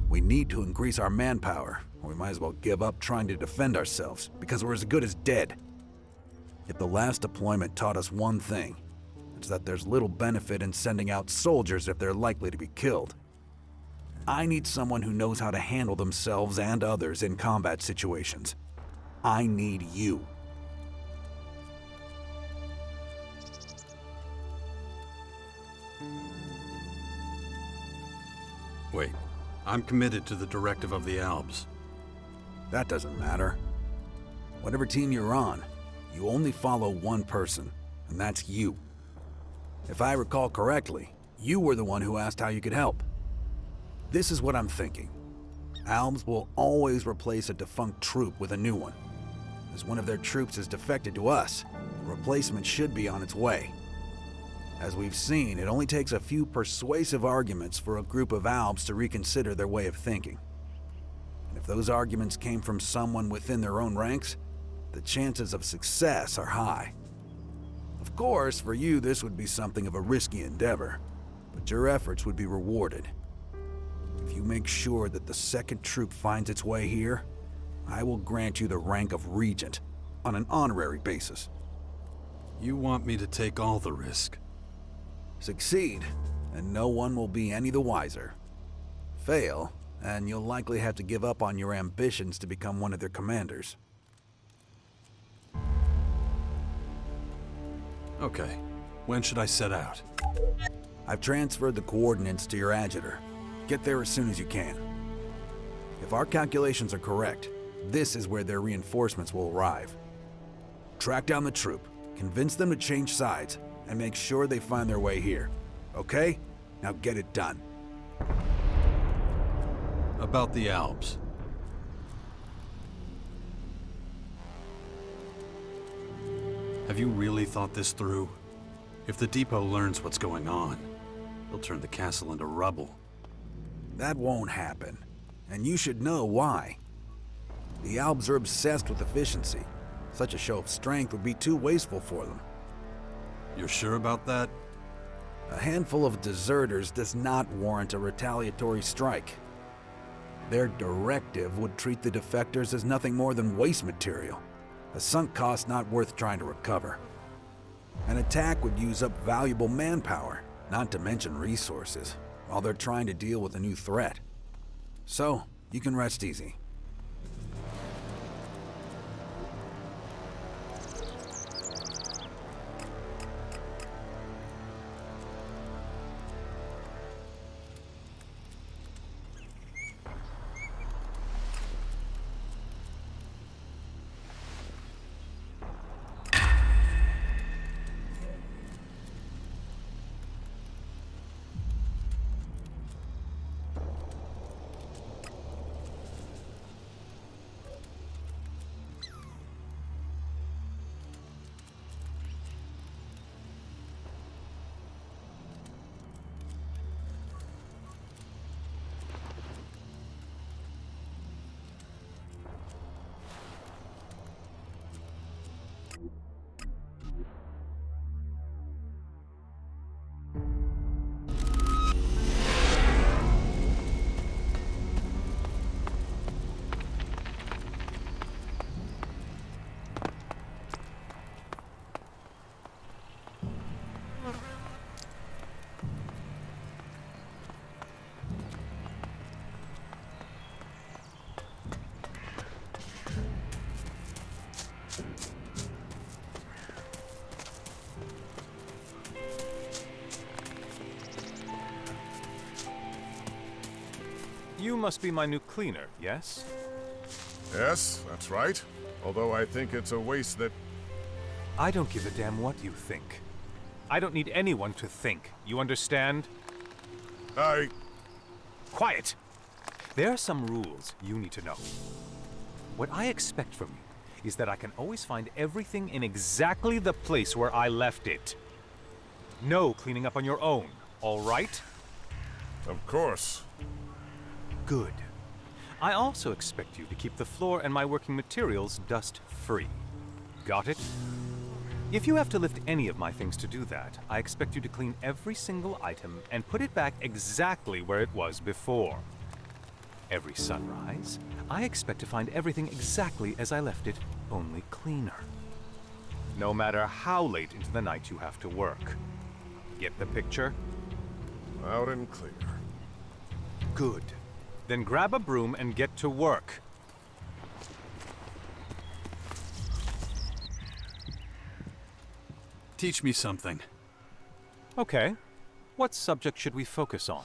We need to increase our manpower, or we might as well give up trying to defend ourselves, because we're as good as dead. If the last deployment taught us one thing, it's that there's little benefit in sending out soldiers if they're likely to be killed. I need someone who knows how to handle themselves and others in combat situations. I need you. Wait, I'm committed to the directive of the Albs. That doesn't matter. Whatever team you're on, you only follow one person, and that's you. If I recall correctly, you were the one who asked how you could help. This is what I'm thinking. Albs will always replace a defunct troop with a new one. As one of their troops has defected to us, a replacement should be on its way. As we've seen, it only takes a few persuasive arguments for a group of Albs to reconsider their way of thinking. And if those arguments came from someone within their own ranks, the chances of success are high. Of course, for you this would be something of a risky endeavor, but your efforts would be rewarded. If you make sure that the second troop finds its way here, I will grant you the rank of Regent on an honorary basis. You want me to take all the risk? Succeed, and no one will be any the wiser. Fail, and you'll likely have to give up on your ambitions to become one of their commanders. Okay, when should I set out? I've transferred the coordinates to your adjutor. Get there as soon as you can. If our calculations are correct, this is where their reinforcements will arrive. Track down the troop, convince them to change sides, and make sure they find their way here. Okay? Now get it done. About the Albs. Have you really thought this through? If the depot learns what's going on, they'll turn the castle into rubble. That won't happen, and you should know why. The Albs are obsessed with efficiency. Such a show of strength would be too wasteful for them. You're sure about that? A handful of deserters does not warrant a retaliatory strike. Their directive would treat the defectors as nothing more than waste material, a sunk cost not worth trying to recover. An attack would use up valuable manpower, not to mention resources, while they're trying to deal with a new threat. So, you can rest easy. You must be my new cleaner, yes? Yes, that's right. Although I think it's a waste that... I don't give a damn what you think. I don't need anyone to think. You understand? Quiet! There are some rules you need to know. What I expect from you is that I can always find everything in exactly the place where I left it. No cleaning up on your own, all right? Of course. Good. I also expect you to keep the floor and my working materials dust-free. Got it? If you have to lift any of my things to do that, I expect you to clean every single item and put it back exactly where it was before. Every sunrise, I expect to find everything exactly as I left it, only cleaner. No matter how late into the night you have to work. Get the picture? Loud and clear. Good. Then grab a broom and get to work. Teach me something. Okay. What subject should we focus on?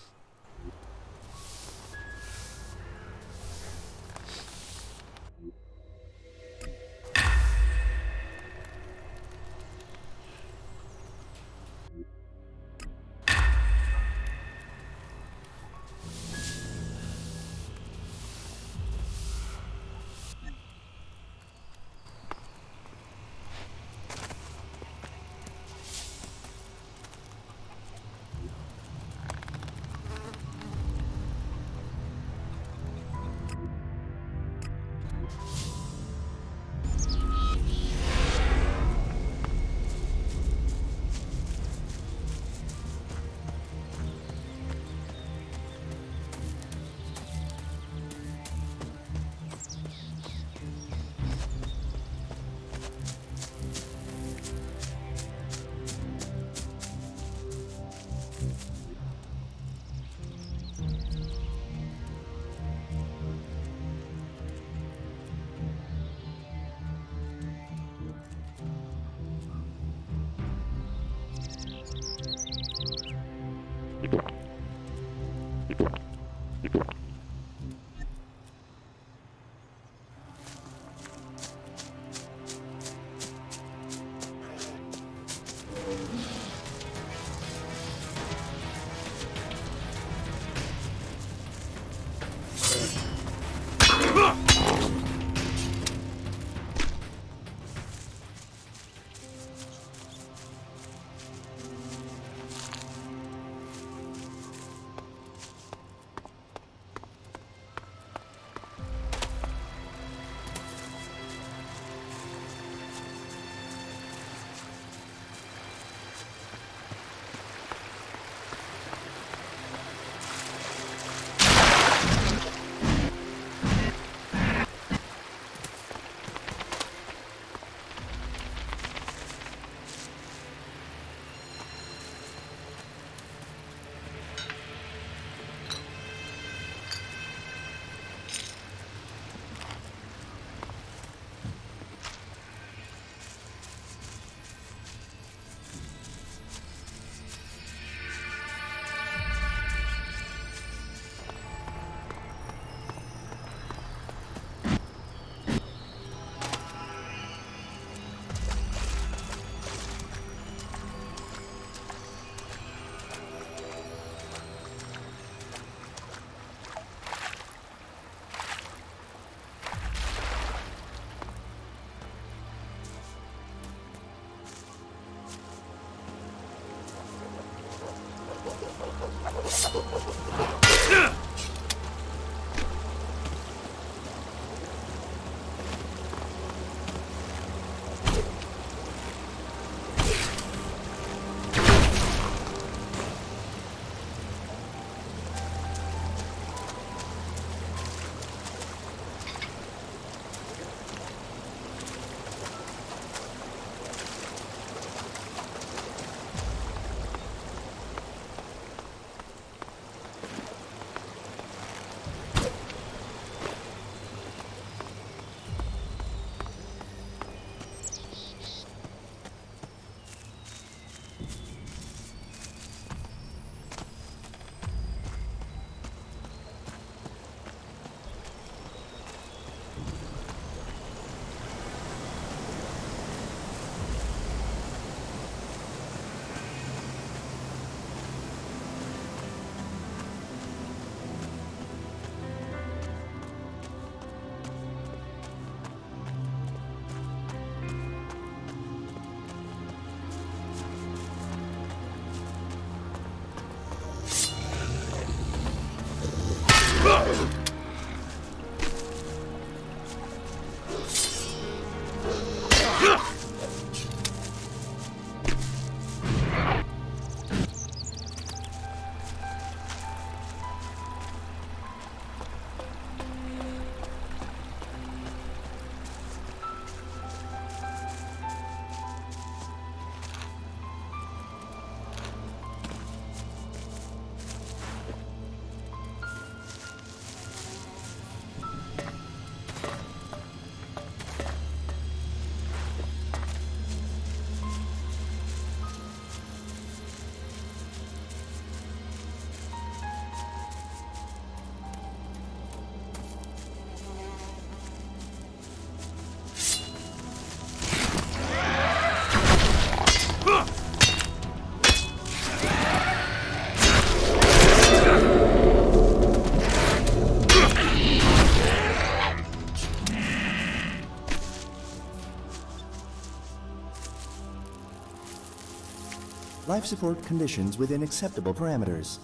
Life support conditions within acceptable parameters.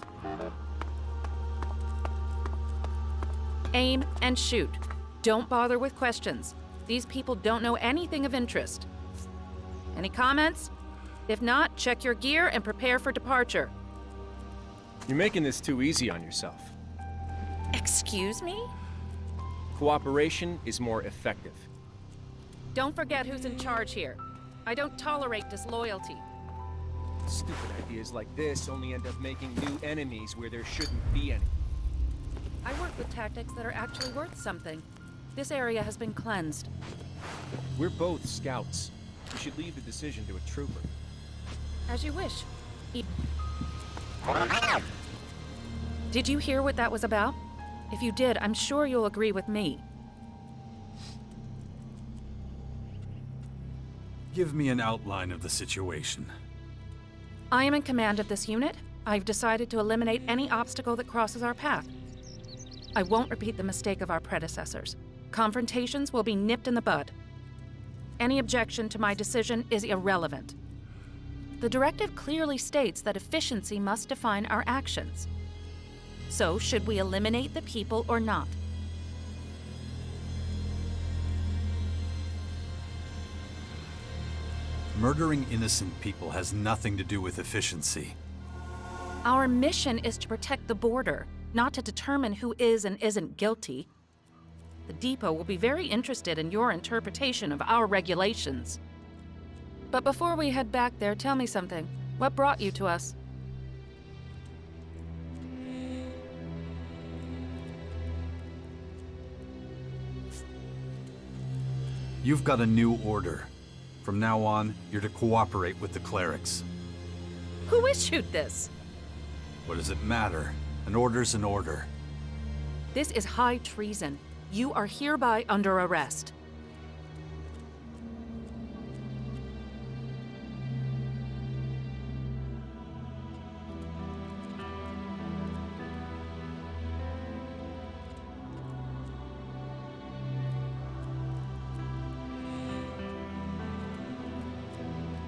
Aim and shoot. Don't bother with questions. These people don't know anything of interest. Any comments? If not, check your gear and prepare for departure. You're making this too easy on yourself. Excuse me? Cooperation is more effective. Don't forget who's in charge here. I don't tolerate disloyalty. Stupid ideas like this only end up making new enemies where there shouldn't be any. I work with tactics that are actually worth something. This area has been cleansed. We're both scouts. You should leave the decision to a trooper. As you wish. Did you hear what that was about? If you did, I'm sure you'll agree with me. Give me an outline of the situation. I am in command of this unit. I've decided to eliminate any obstacle that crosses our path. I won't repeat the mistake of our predecessors. Confrontations will be nipped in the bud. Any objection to my decision is irrelevant. The directive clearly states that efficiency must define our actions. So, should we eliminate the people or not? Murdering innocent people has nothing to do with efficiency. Our mission is to protect the border, not to determine who is and isn't guilty. The depot will be very interested in your interpretation of our regulations. But before we head back there, tell me something. What brought you to us? You've got a new order. From now on, you're to cooperate with the clerics. Who issued this? What does it matter? An order's an order. This is high treason. You are hereby under arrest.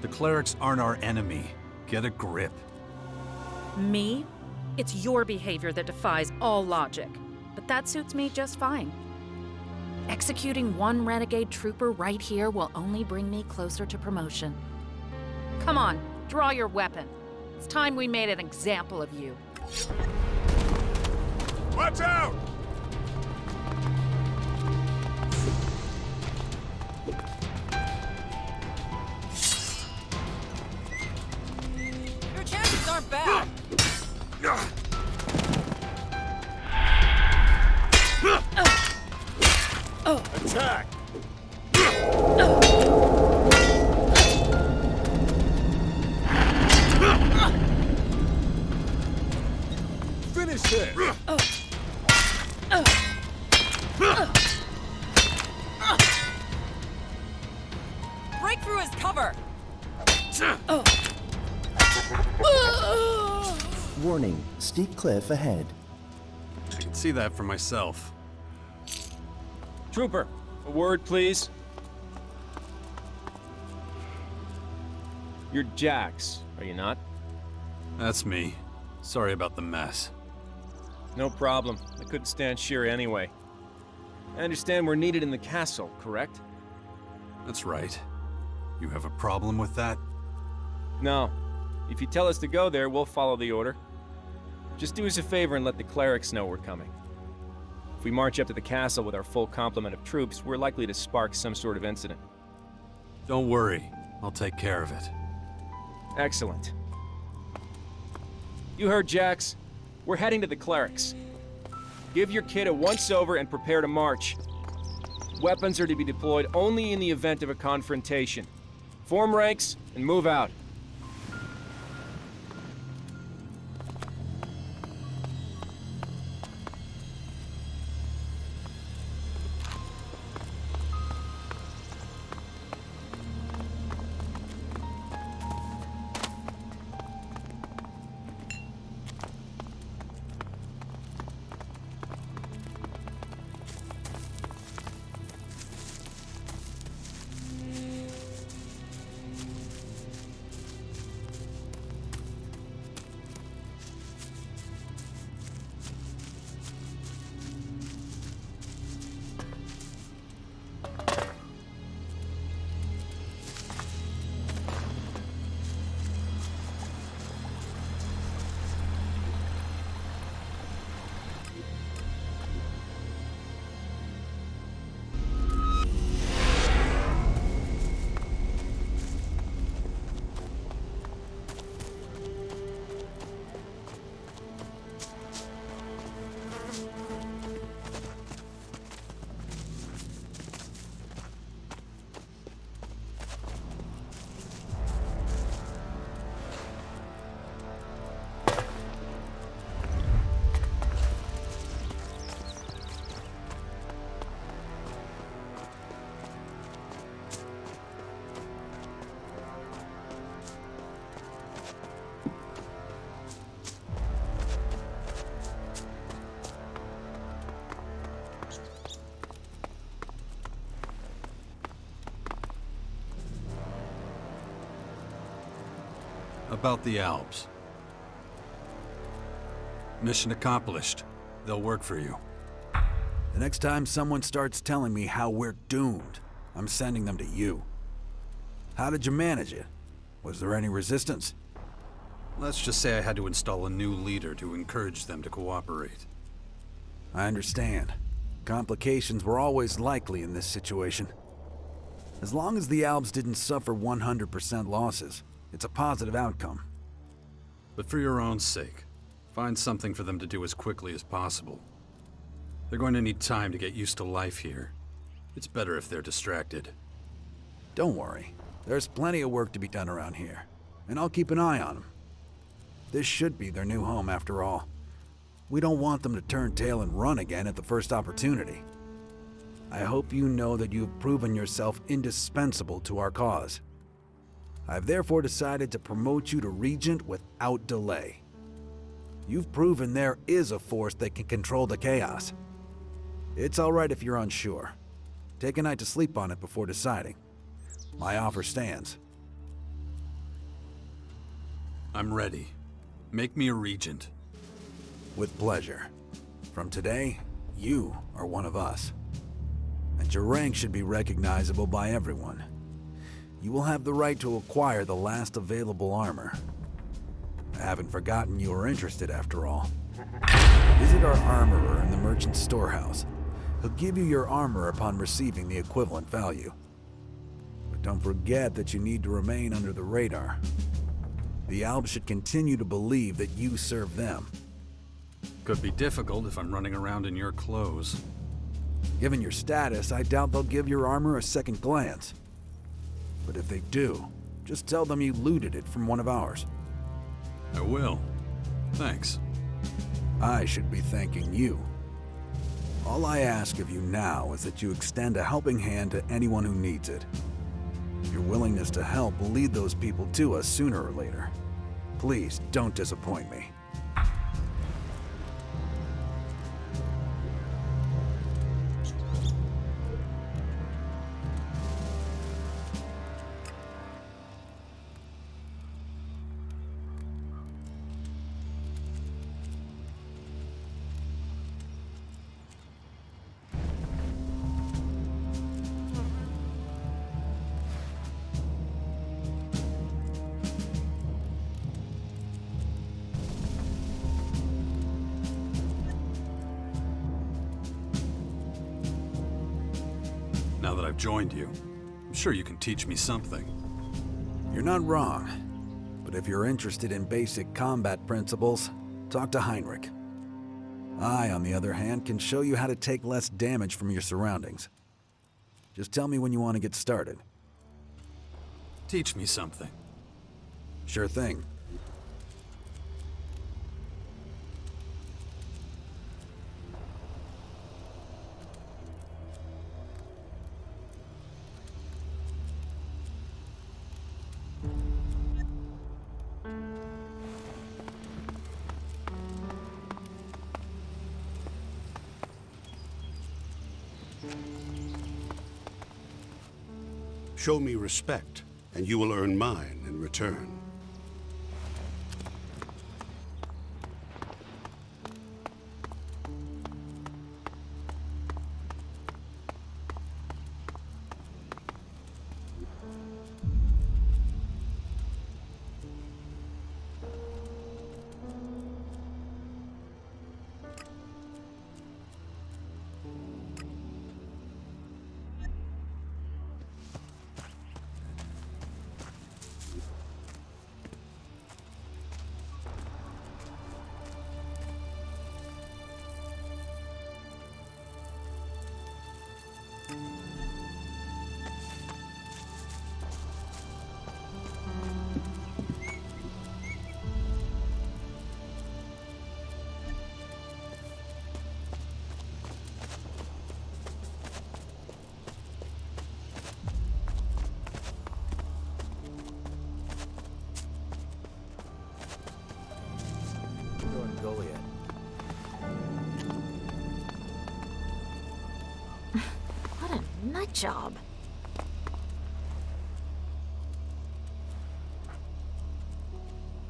The clerics aren't our enemy. Get a grip. Me? It's your behavior that defies all logic. But that suits me just fine. Executing one renegade trooper right here will only bring me closer to promotion. Come on, draw your weapon. It's time we made an example of you. Watch out! Your chances aren't bad. Attack! Finish him! Break through his cover. Warning, steep cliff ahead. I can see that for myself. Trooper, a word, please. You're Jax, are you not? That's me. Sorry about the mess. No problem. I couldn't stand Shira anyway. I understand we're needed in the castle, correct? That's right. You have a problem with that? No. If you tell us to go there, we'll follow the order. Just do us a favor and let the clerics know we're coming. If we march up to the castle with our full complement of troops, we're likely to spark some sort of incident. Don't worry. I'll take care of it. Excellent. You heard, Jax. We're heading to the clerics. Give your kid a once-over and prepare to march. Weapons are to be deployed only in the event of a confrontation. Form ranks and move out. About the Alps. Mission accomplished. They'll work for you. The next time someone starts telling me how we're doomed, I'm sending them to you. How did you manage it? Was there any resistance? Let's just say I had to install a new leader to encourage them to cooperate. I understand. Complications were always likely in this situation. As long as the Alps didn't suffer 100% losses, it's a positive outcome. But for your own sake, find something for them to do as quickly as possible. They're going to need time to get used to life here. It's better if they're distracted. Don't worry. There's plenty of work to be done around here, and I'll keep an eye on them. This should be their new home after all. We don't want them to turn tail and run again at the first opportunity. I hope you know that you've proven yourself indispensable to our cause. I've therefore decided to promote you to Regent without delay. You've proven there is a force that can control the chaos. It's all right if you're unsure. Take a night to sleep on it before deciding. My offer stands. I'm ready. Make me a regent. With pleasure. From today, you are one of us. And your rank should be recognizable by everyone. You will have the right to acquire the last available armor. I haven't forgotten you are interested after all. Visit our armorer in the merchant's storehouse. He'll give you your armor upon receiving the equivalent value. But don't forget that you need to remain under the radar. The Alps should continue to believe that you serve them. Could be difficult if I'm running around in your clothes. Given your status, I doubt they'll give your armor a second glance. But if they do, just tell them you looted it from one of ours. I will. Thanks. I should be thanking you. All I ask of you now is that you extend a helping hand to anyone who needs it. Your willingness to help will lead those people to us sooner or later. Please don't disappoint me. Now that I've joined you, I'm sure you can teach me something. You're not wrong. But if you're interested in basic combat principles, talk to Heinrich. I, on the other hand, can show you how to take less damage from your surroundings. Just tell me when you want to get started. Teach me something. Sure thing. Show me respect, and you will earn mine in return. What a nut job.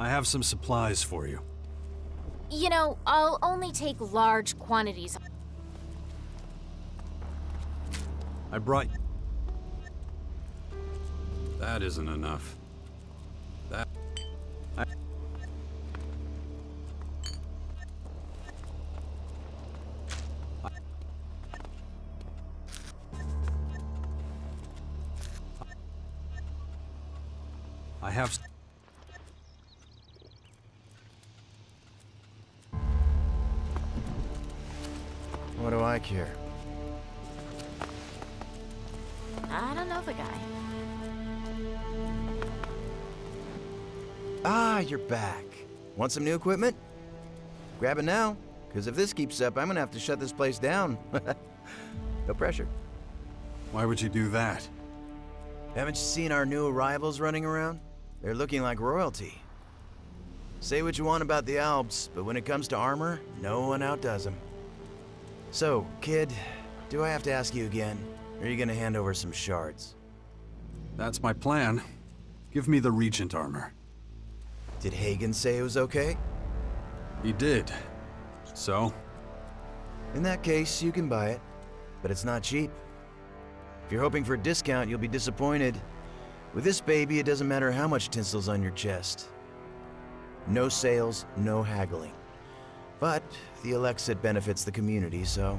I have some supplies for you. You know, I'll only take large quantities. I brought... That isn't enough. That... I have... What do I care? I don't know the guy. Ah, you're back. Want some new equipment? Grab it now, because if this keeps up, I'm gonna have to shut this place down. No pressure. Why would you do that? Haven't you seen our new arrivals running around? They're looking like royalty. Say what you want about the Alps, but when it comes to armor, no one outdoes them. So, kid, do I have to ask you again? Or are you gonna hand over some shards? That's my plan. Give me the Regent armor. Did Hagen say it was okay? He did. So? In that case, you can buy it, but it's not cheap. If you're hoping for a discount, you'll be disappointed. With this baby, it doesn't matter how much tinsel's on your chest. No sales, no haggling. But the Elex benefits the community, so...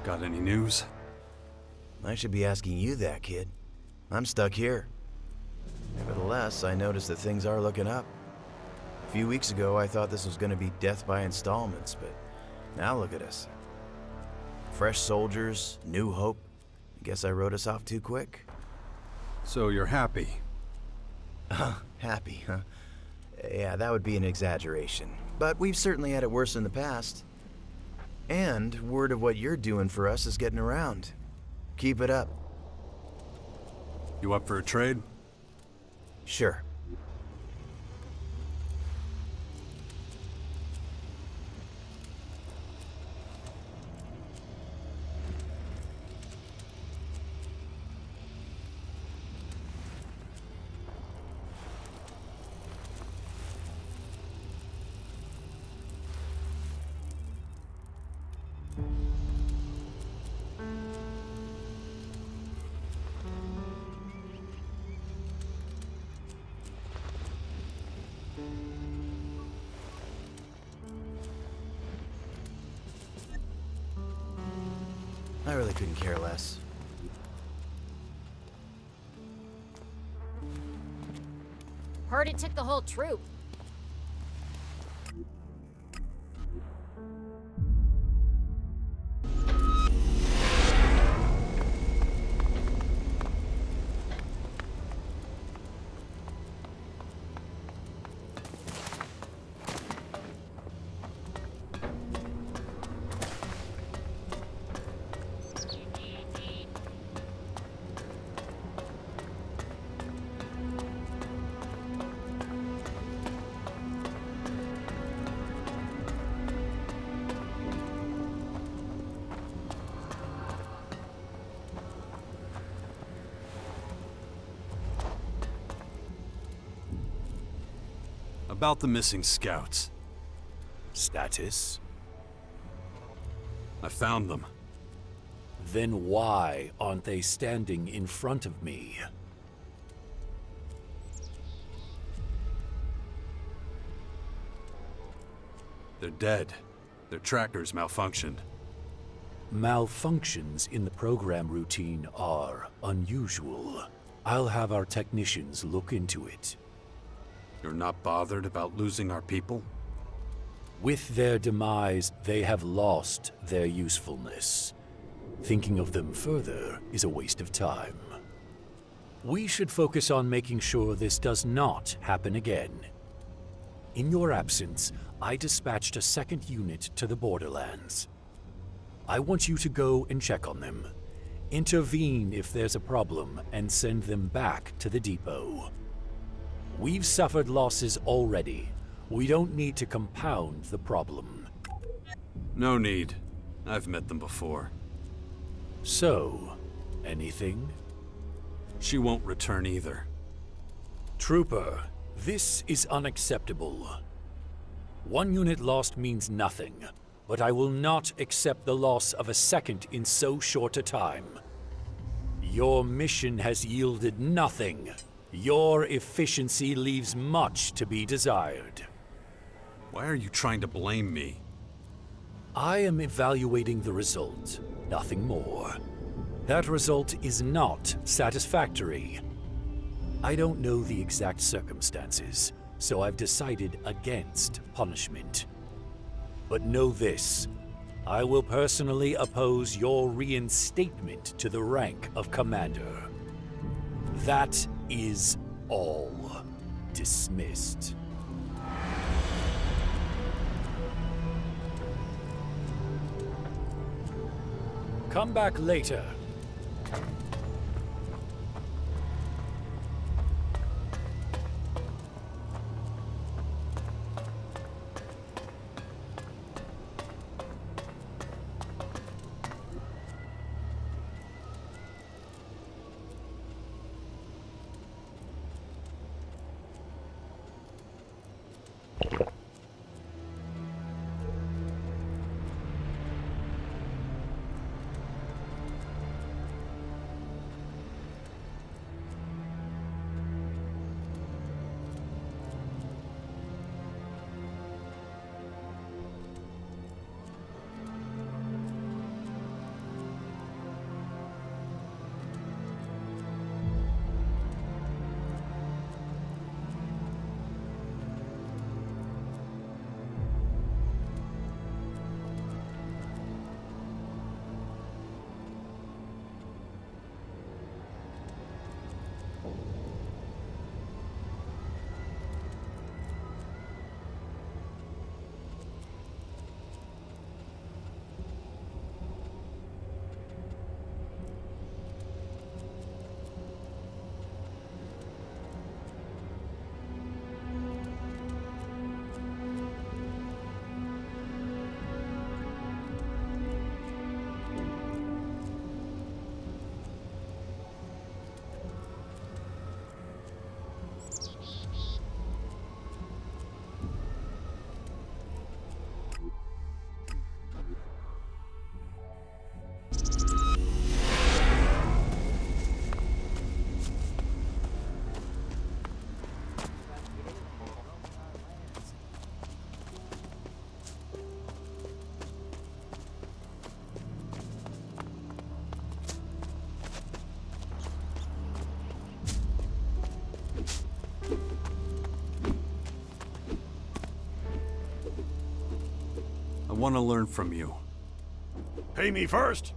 Got any news? I should be asking you that, kid. I'm stuck here. Nevertheless, I noticed that things are looking up. A few weeks ago, I thought this was going to be death by installments, but now look at us. Fresh soldiers, new hope. I guess I wrote us off too quick. So you're happy? Happy, huh? Yeah, that would be an exaggeration. But we've certainly had it worse in the past. And word of what you're doing for us is getting around. Keep it up. You up for a trade? Sure. I really couldn't care less. Heard it took the whole troop. About the missing scouts. Status? I found them. Then why aren't they standing in front of me? They're dead. Their trackers malfunctioned. Malfunctions in the program routine are unusual. I'll have our technicians look into it. You're not bothered about losing our people? With their demise, they have lost their usefulness. Thinking of them further is a waste of time. We should focus on making sure this does not happen again. In your absence, I dispatched a second unit to the borderlands. I want you to go and check on them. Intervene if there's a problem, and send them back to the depot. We've suffered losses already. We don't need to compound the problem. No need. I've met them before. So, anything? She won't return either. Trooper, this is unacceptable. One unit lost means nothing, but I will not accept the loss of a second in so short a time. Your mission has yielded nothing. Your efficiency leaves much to be desired. Why are you trying to blame me? I am evaluating the result, nothing more. That result is not satisfactory. I don't know the exact circumstances, so I've decided against punishment. But know this, I will personally oppose your reinstatement to the rank of Commander. That is all. Dismissed. Come back later. I want to learn from you. Pay me first.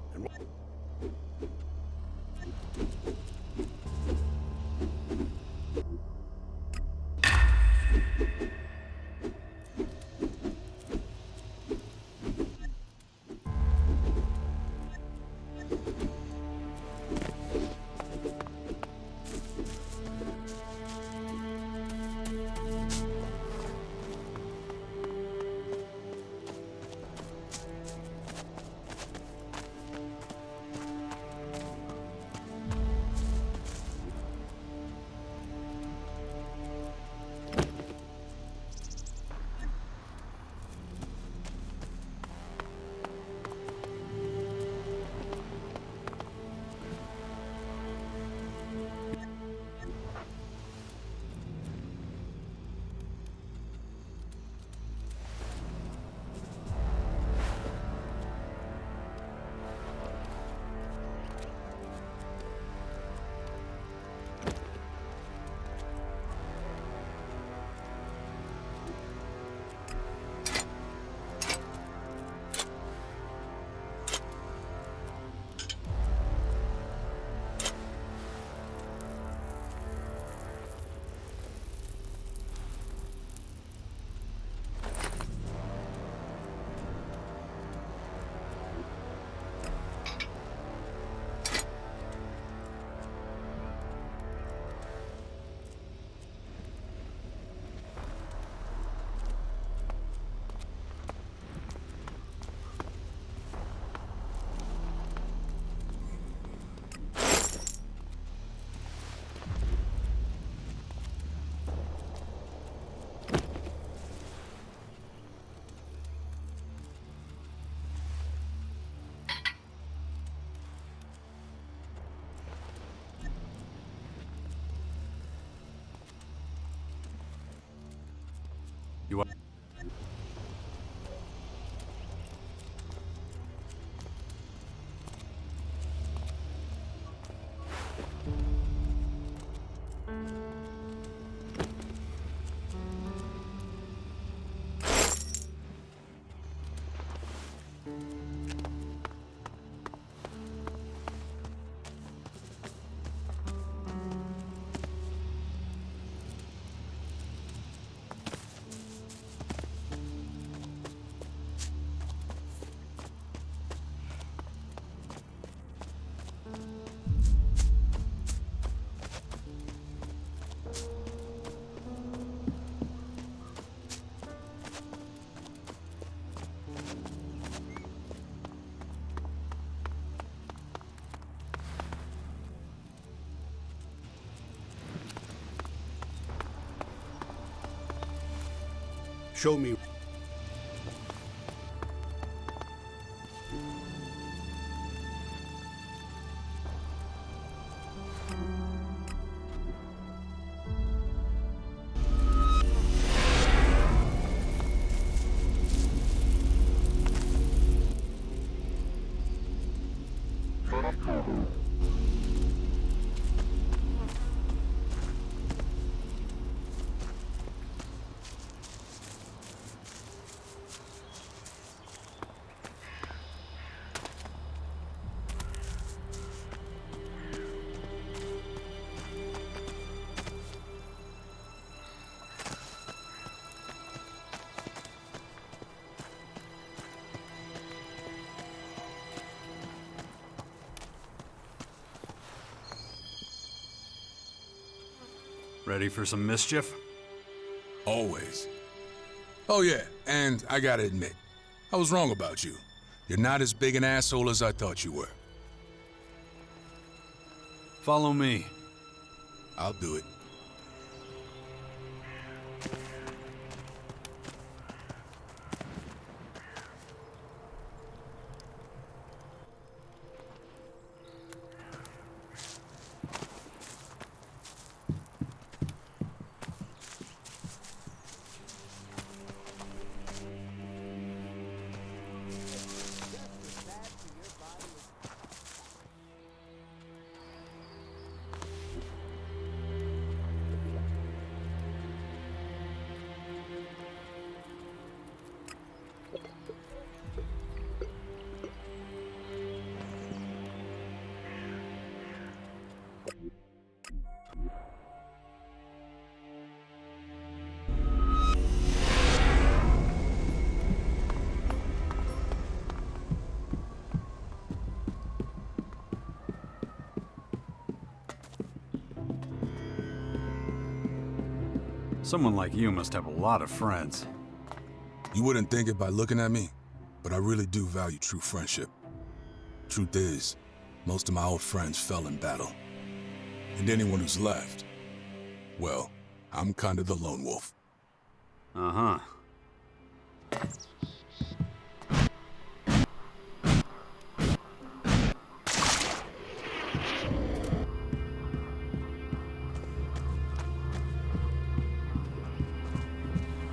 Show me. Ready for some mischief? Always. Oh yeah, and I gotta admit, I was wrong about you. You're not as big an asshole as I thought you were. Follow me. I'll do it. Someone like you must have a lot of friends. You wouldn't think it by looking at me, but I really do value true friendship. Truth is, most of my old friends fell in battle. And anyone who's left, well, I'm kind of the lone wolf. Uh-huh.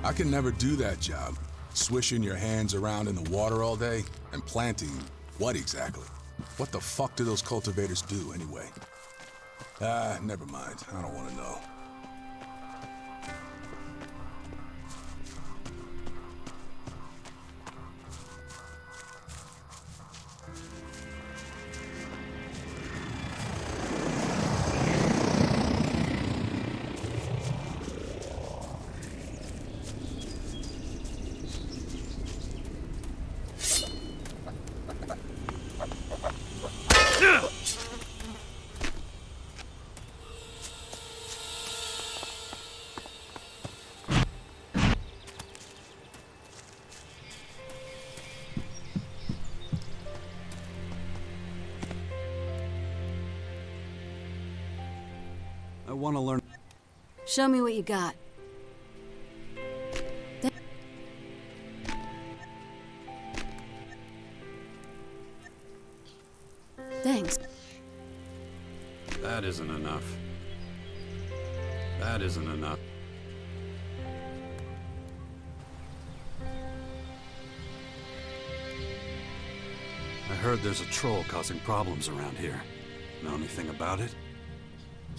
I can never do that job. Swishing your hands around in the water all day and planting what exactly? What the fuck do those cultivators do anyway? Ah, never mind. I don't want to know. I want to learn. Show me what you got. Thanks. That isn't enough. That isn't enough. I heard there's a troll causing problems around here. Know anything about it?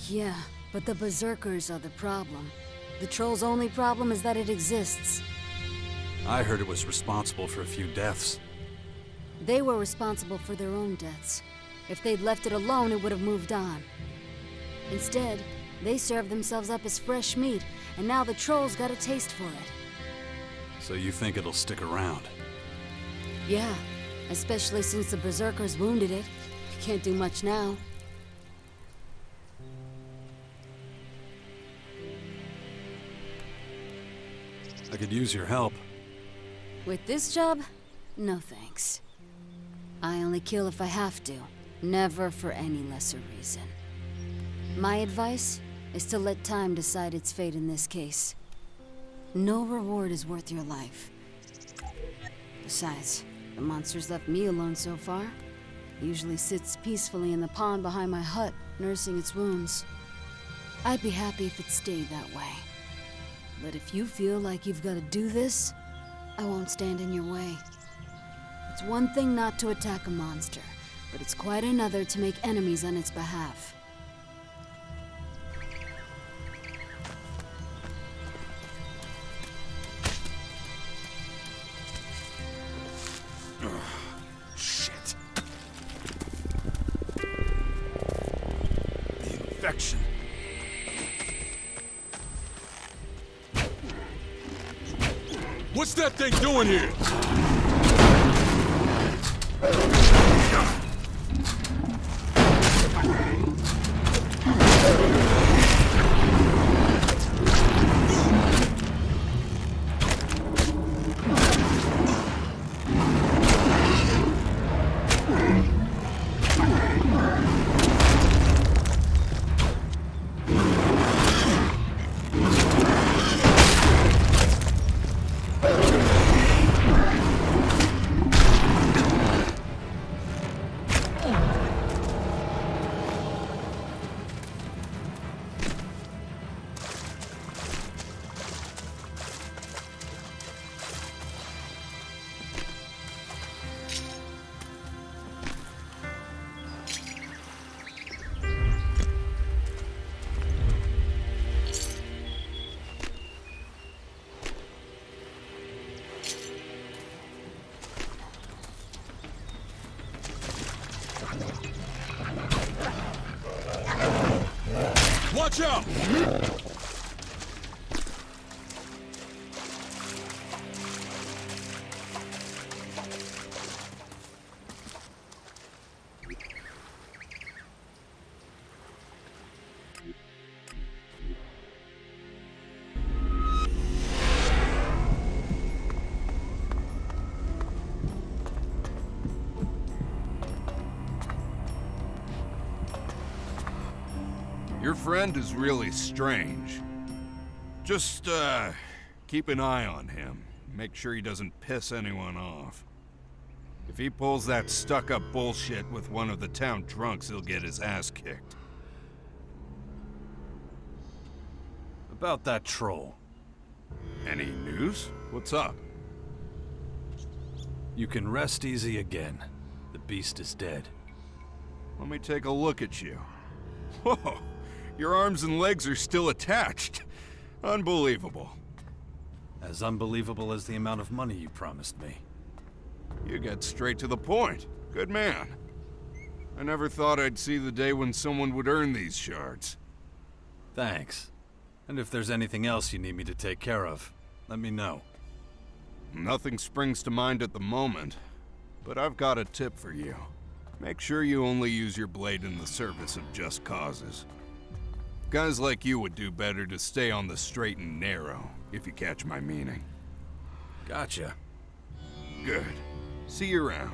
Yeah, but the berserkers are the problem. The troll's only problem is that it exists. I heard it was responsible for a few deaths. They were responsible for their own deaths. If they'd left it alone, it would have moved on. Instead, they served themselves up as fresh meat, and now the trolls got a taste for it. So you think it'll stick around? Yeah, especially since the Berserkers wounded it. Can't do much now. I could use your help. With this job? No thanks. I only kill if I have to, never for any lesser reason. My advice is to let time decide its fate in this case. No reward is worth your life. Besides, the monster's left me alone so far. Usually sits peacefully in the pond behind my hut, nursing its wounds. I'd be happy if it stayed that way. But if you feel like you've got to do this, I won't stand in your way. It's one thing not to attack a monster, but it's quite another to make enemies on its behalf. Shit. The infection. What's that thing doing here? Watch out! Your friend is really strange. Just, keep an eye on him. Make sure he doesn't piss anyone off. If he pulls that stuck-up bullshit with one of the town drunks, he'll get his ass kicked. About that troll. Any news? What's up? You can rest easy again. The beast is dead. Let me take a look at you. Whoa! Your arms and legs are still attached. Unbelievable. As unbelievable as the amount of money you promised me. You get straight to the point. Good man. I never thought I'd see the day when someone would earn these shards. Thanks. And if there's anything else you need me to take care of, let me know. Nothing springs to mind at the moment, but I've got a tip for you. Make sure you only use your blade in the service of just causes. Guys like you would do better to stay on the straight and narrow, if you catch my meaning. Gotcha. Good. See you around.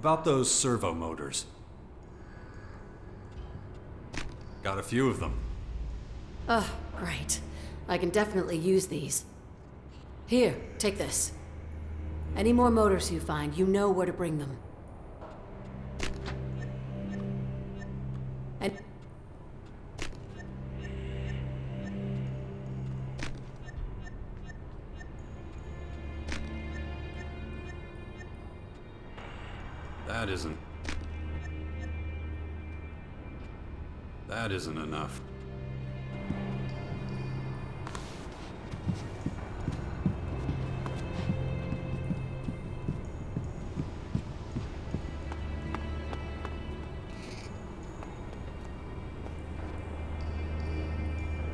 About those servo motors. Got a few of them. Oh, great. I can definitely use these. Here, take this. Any more motors you find, you know where to bring them. And... That isn't enough.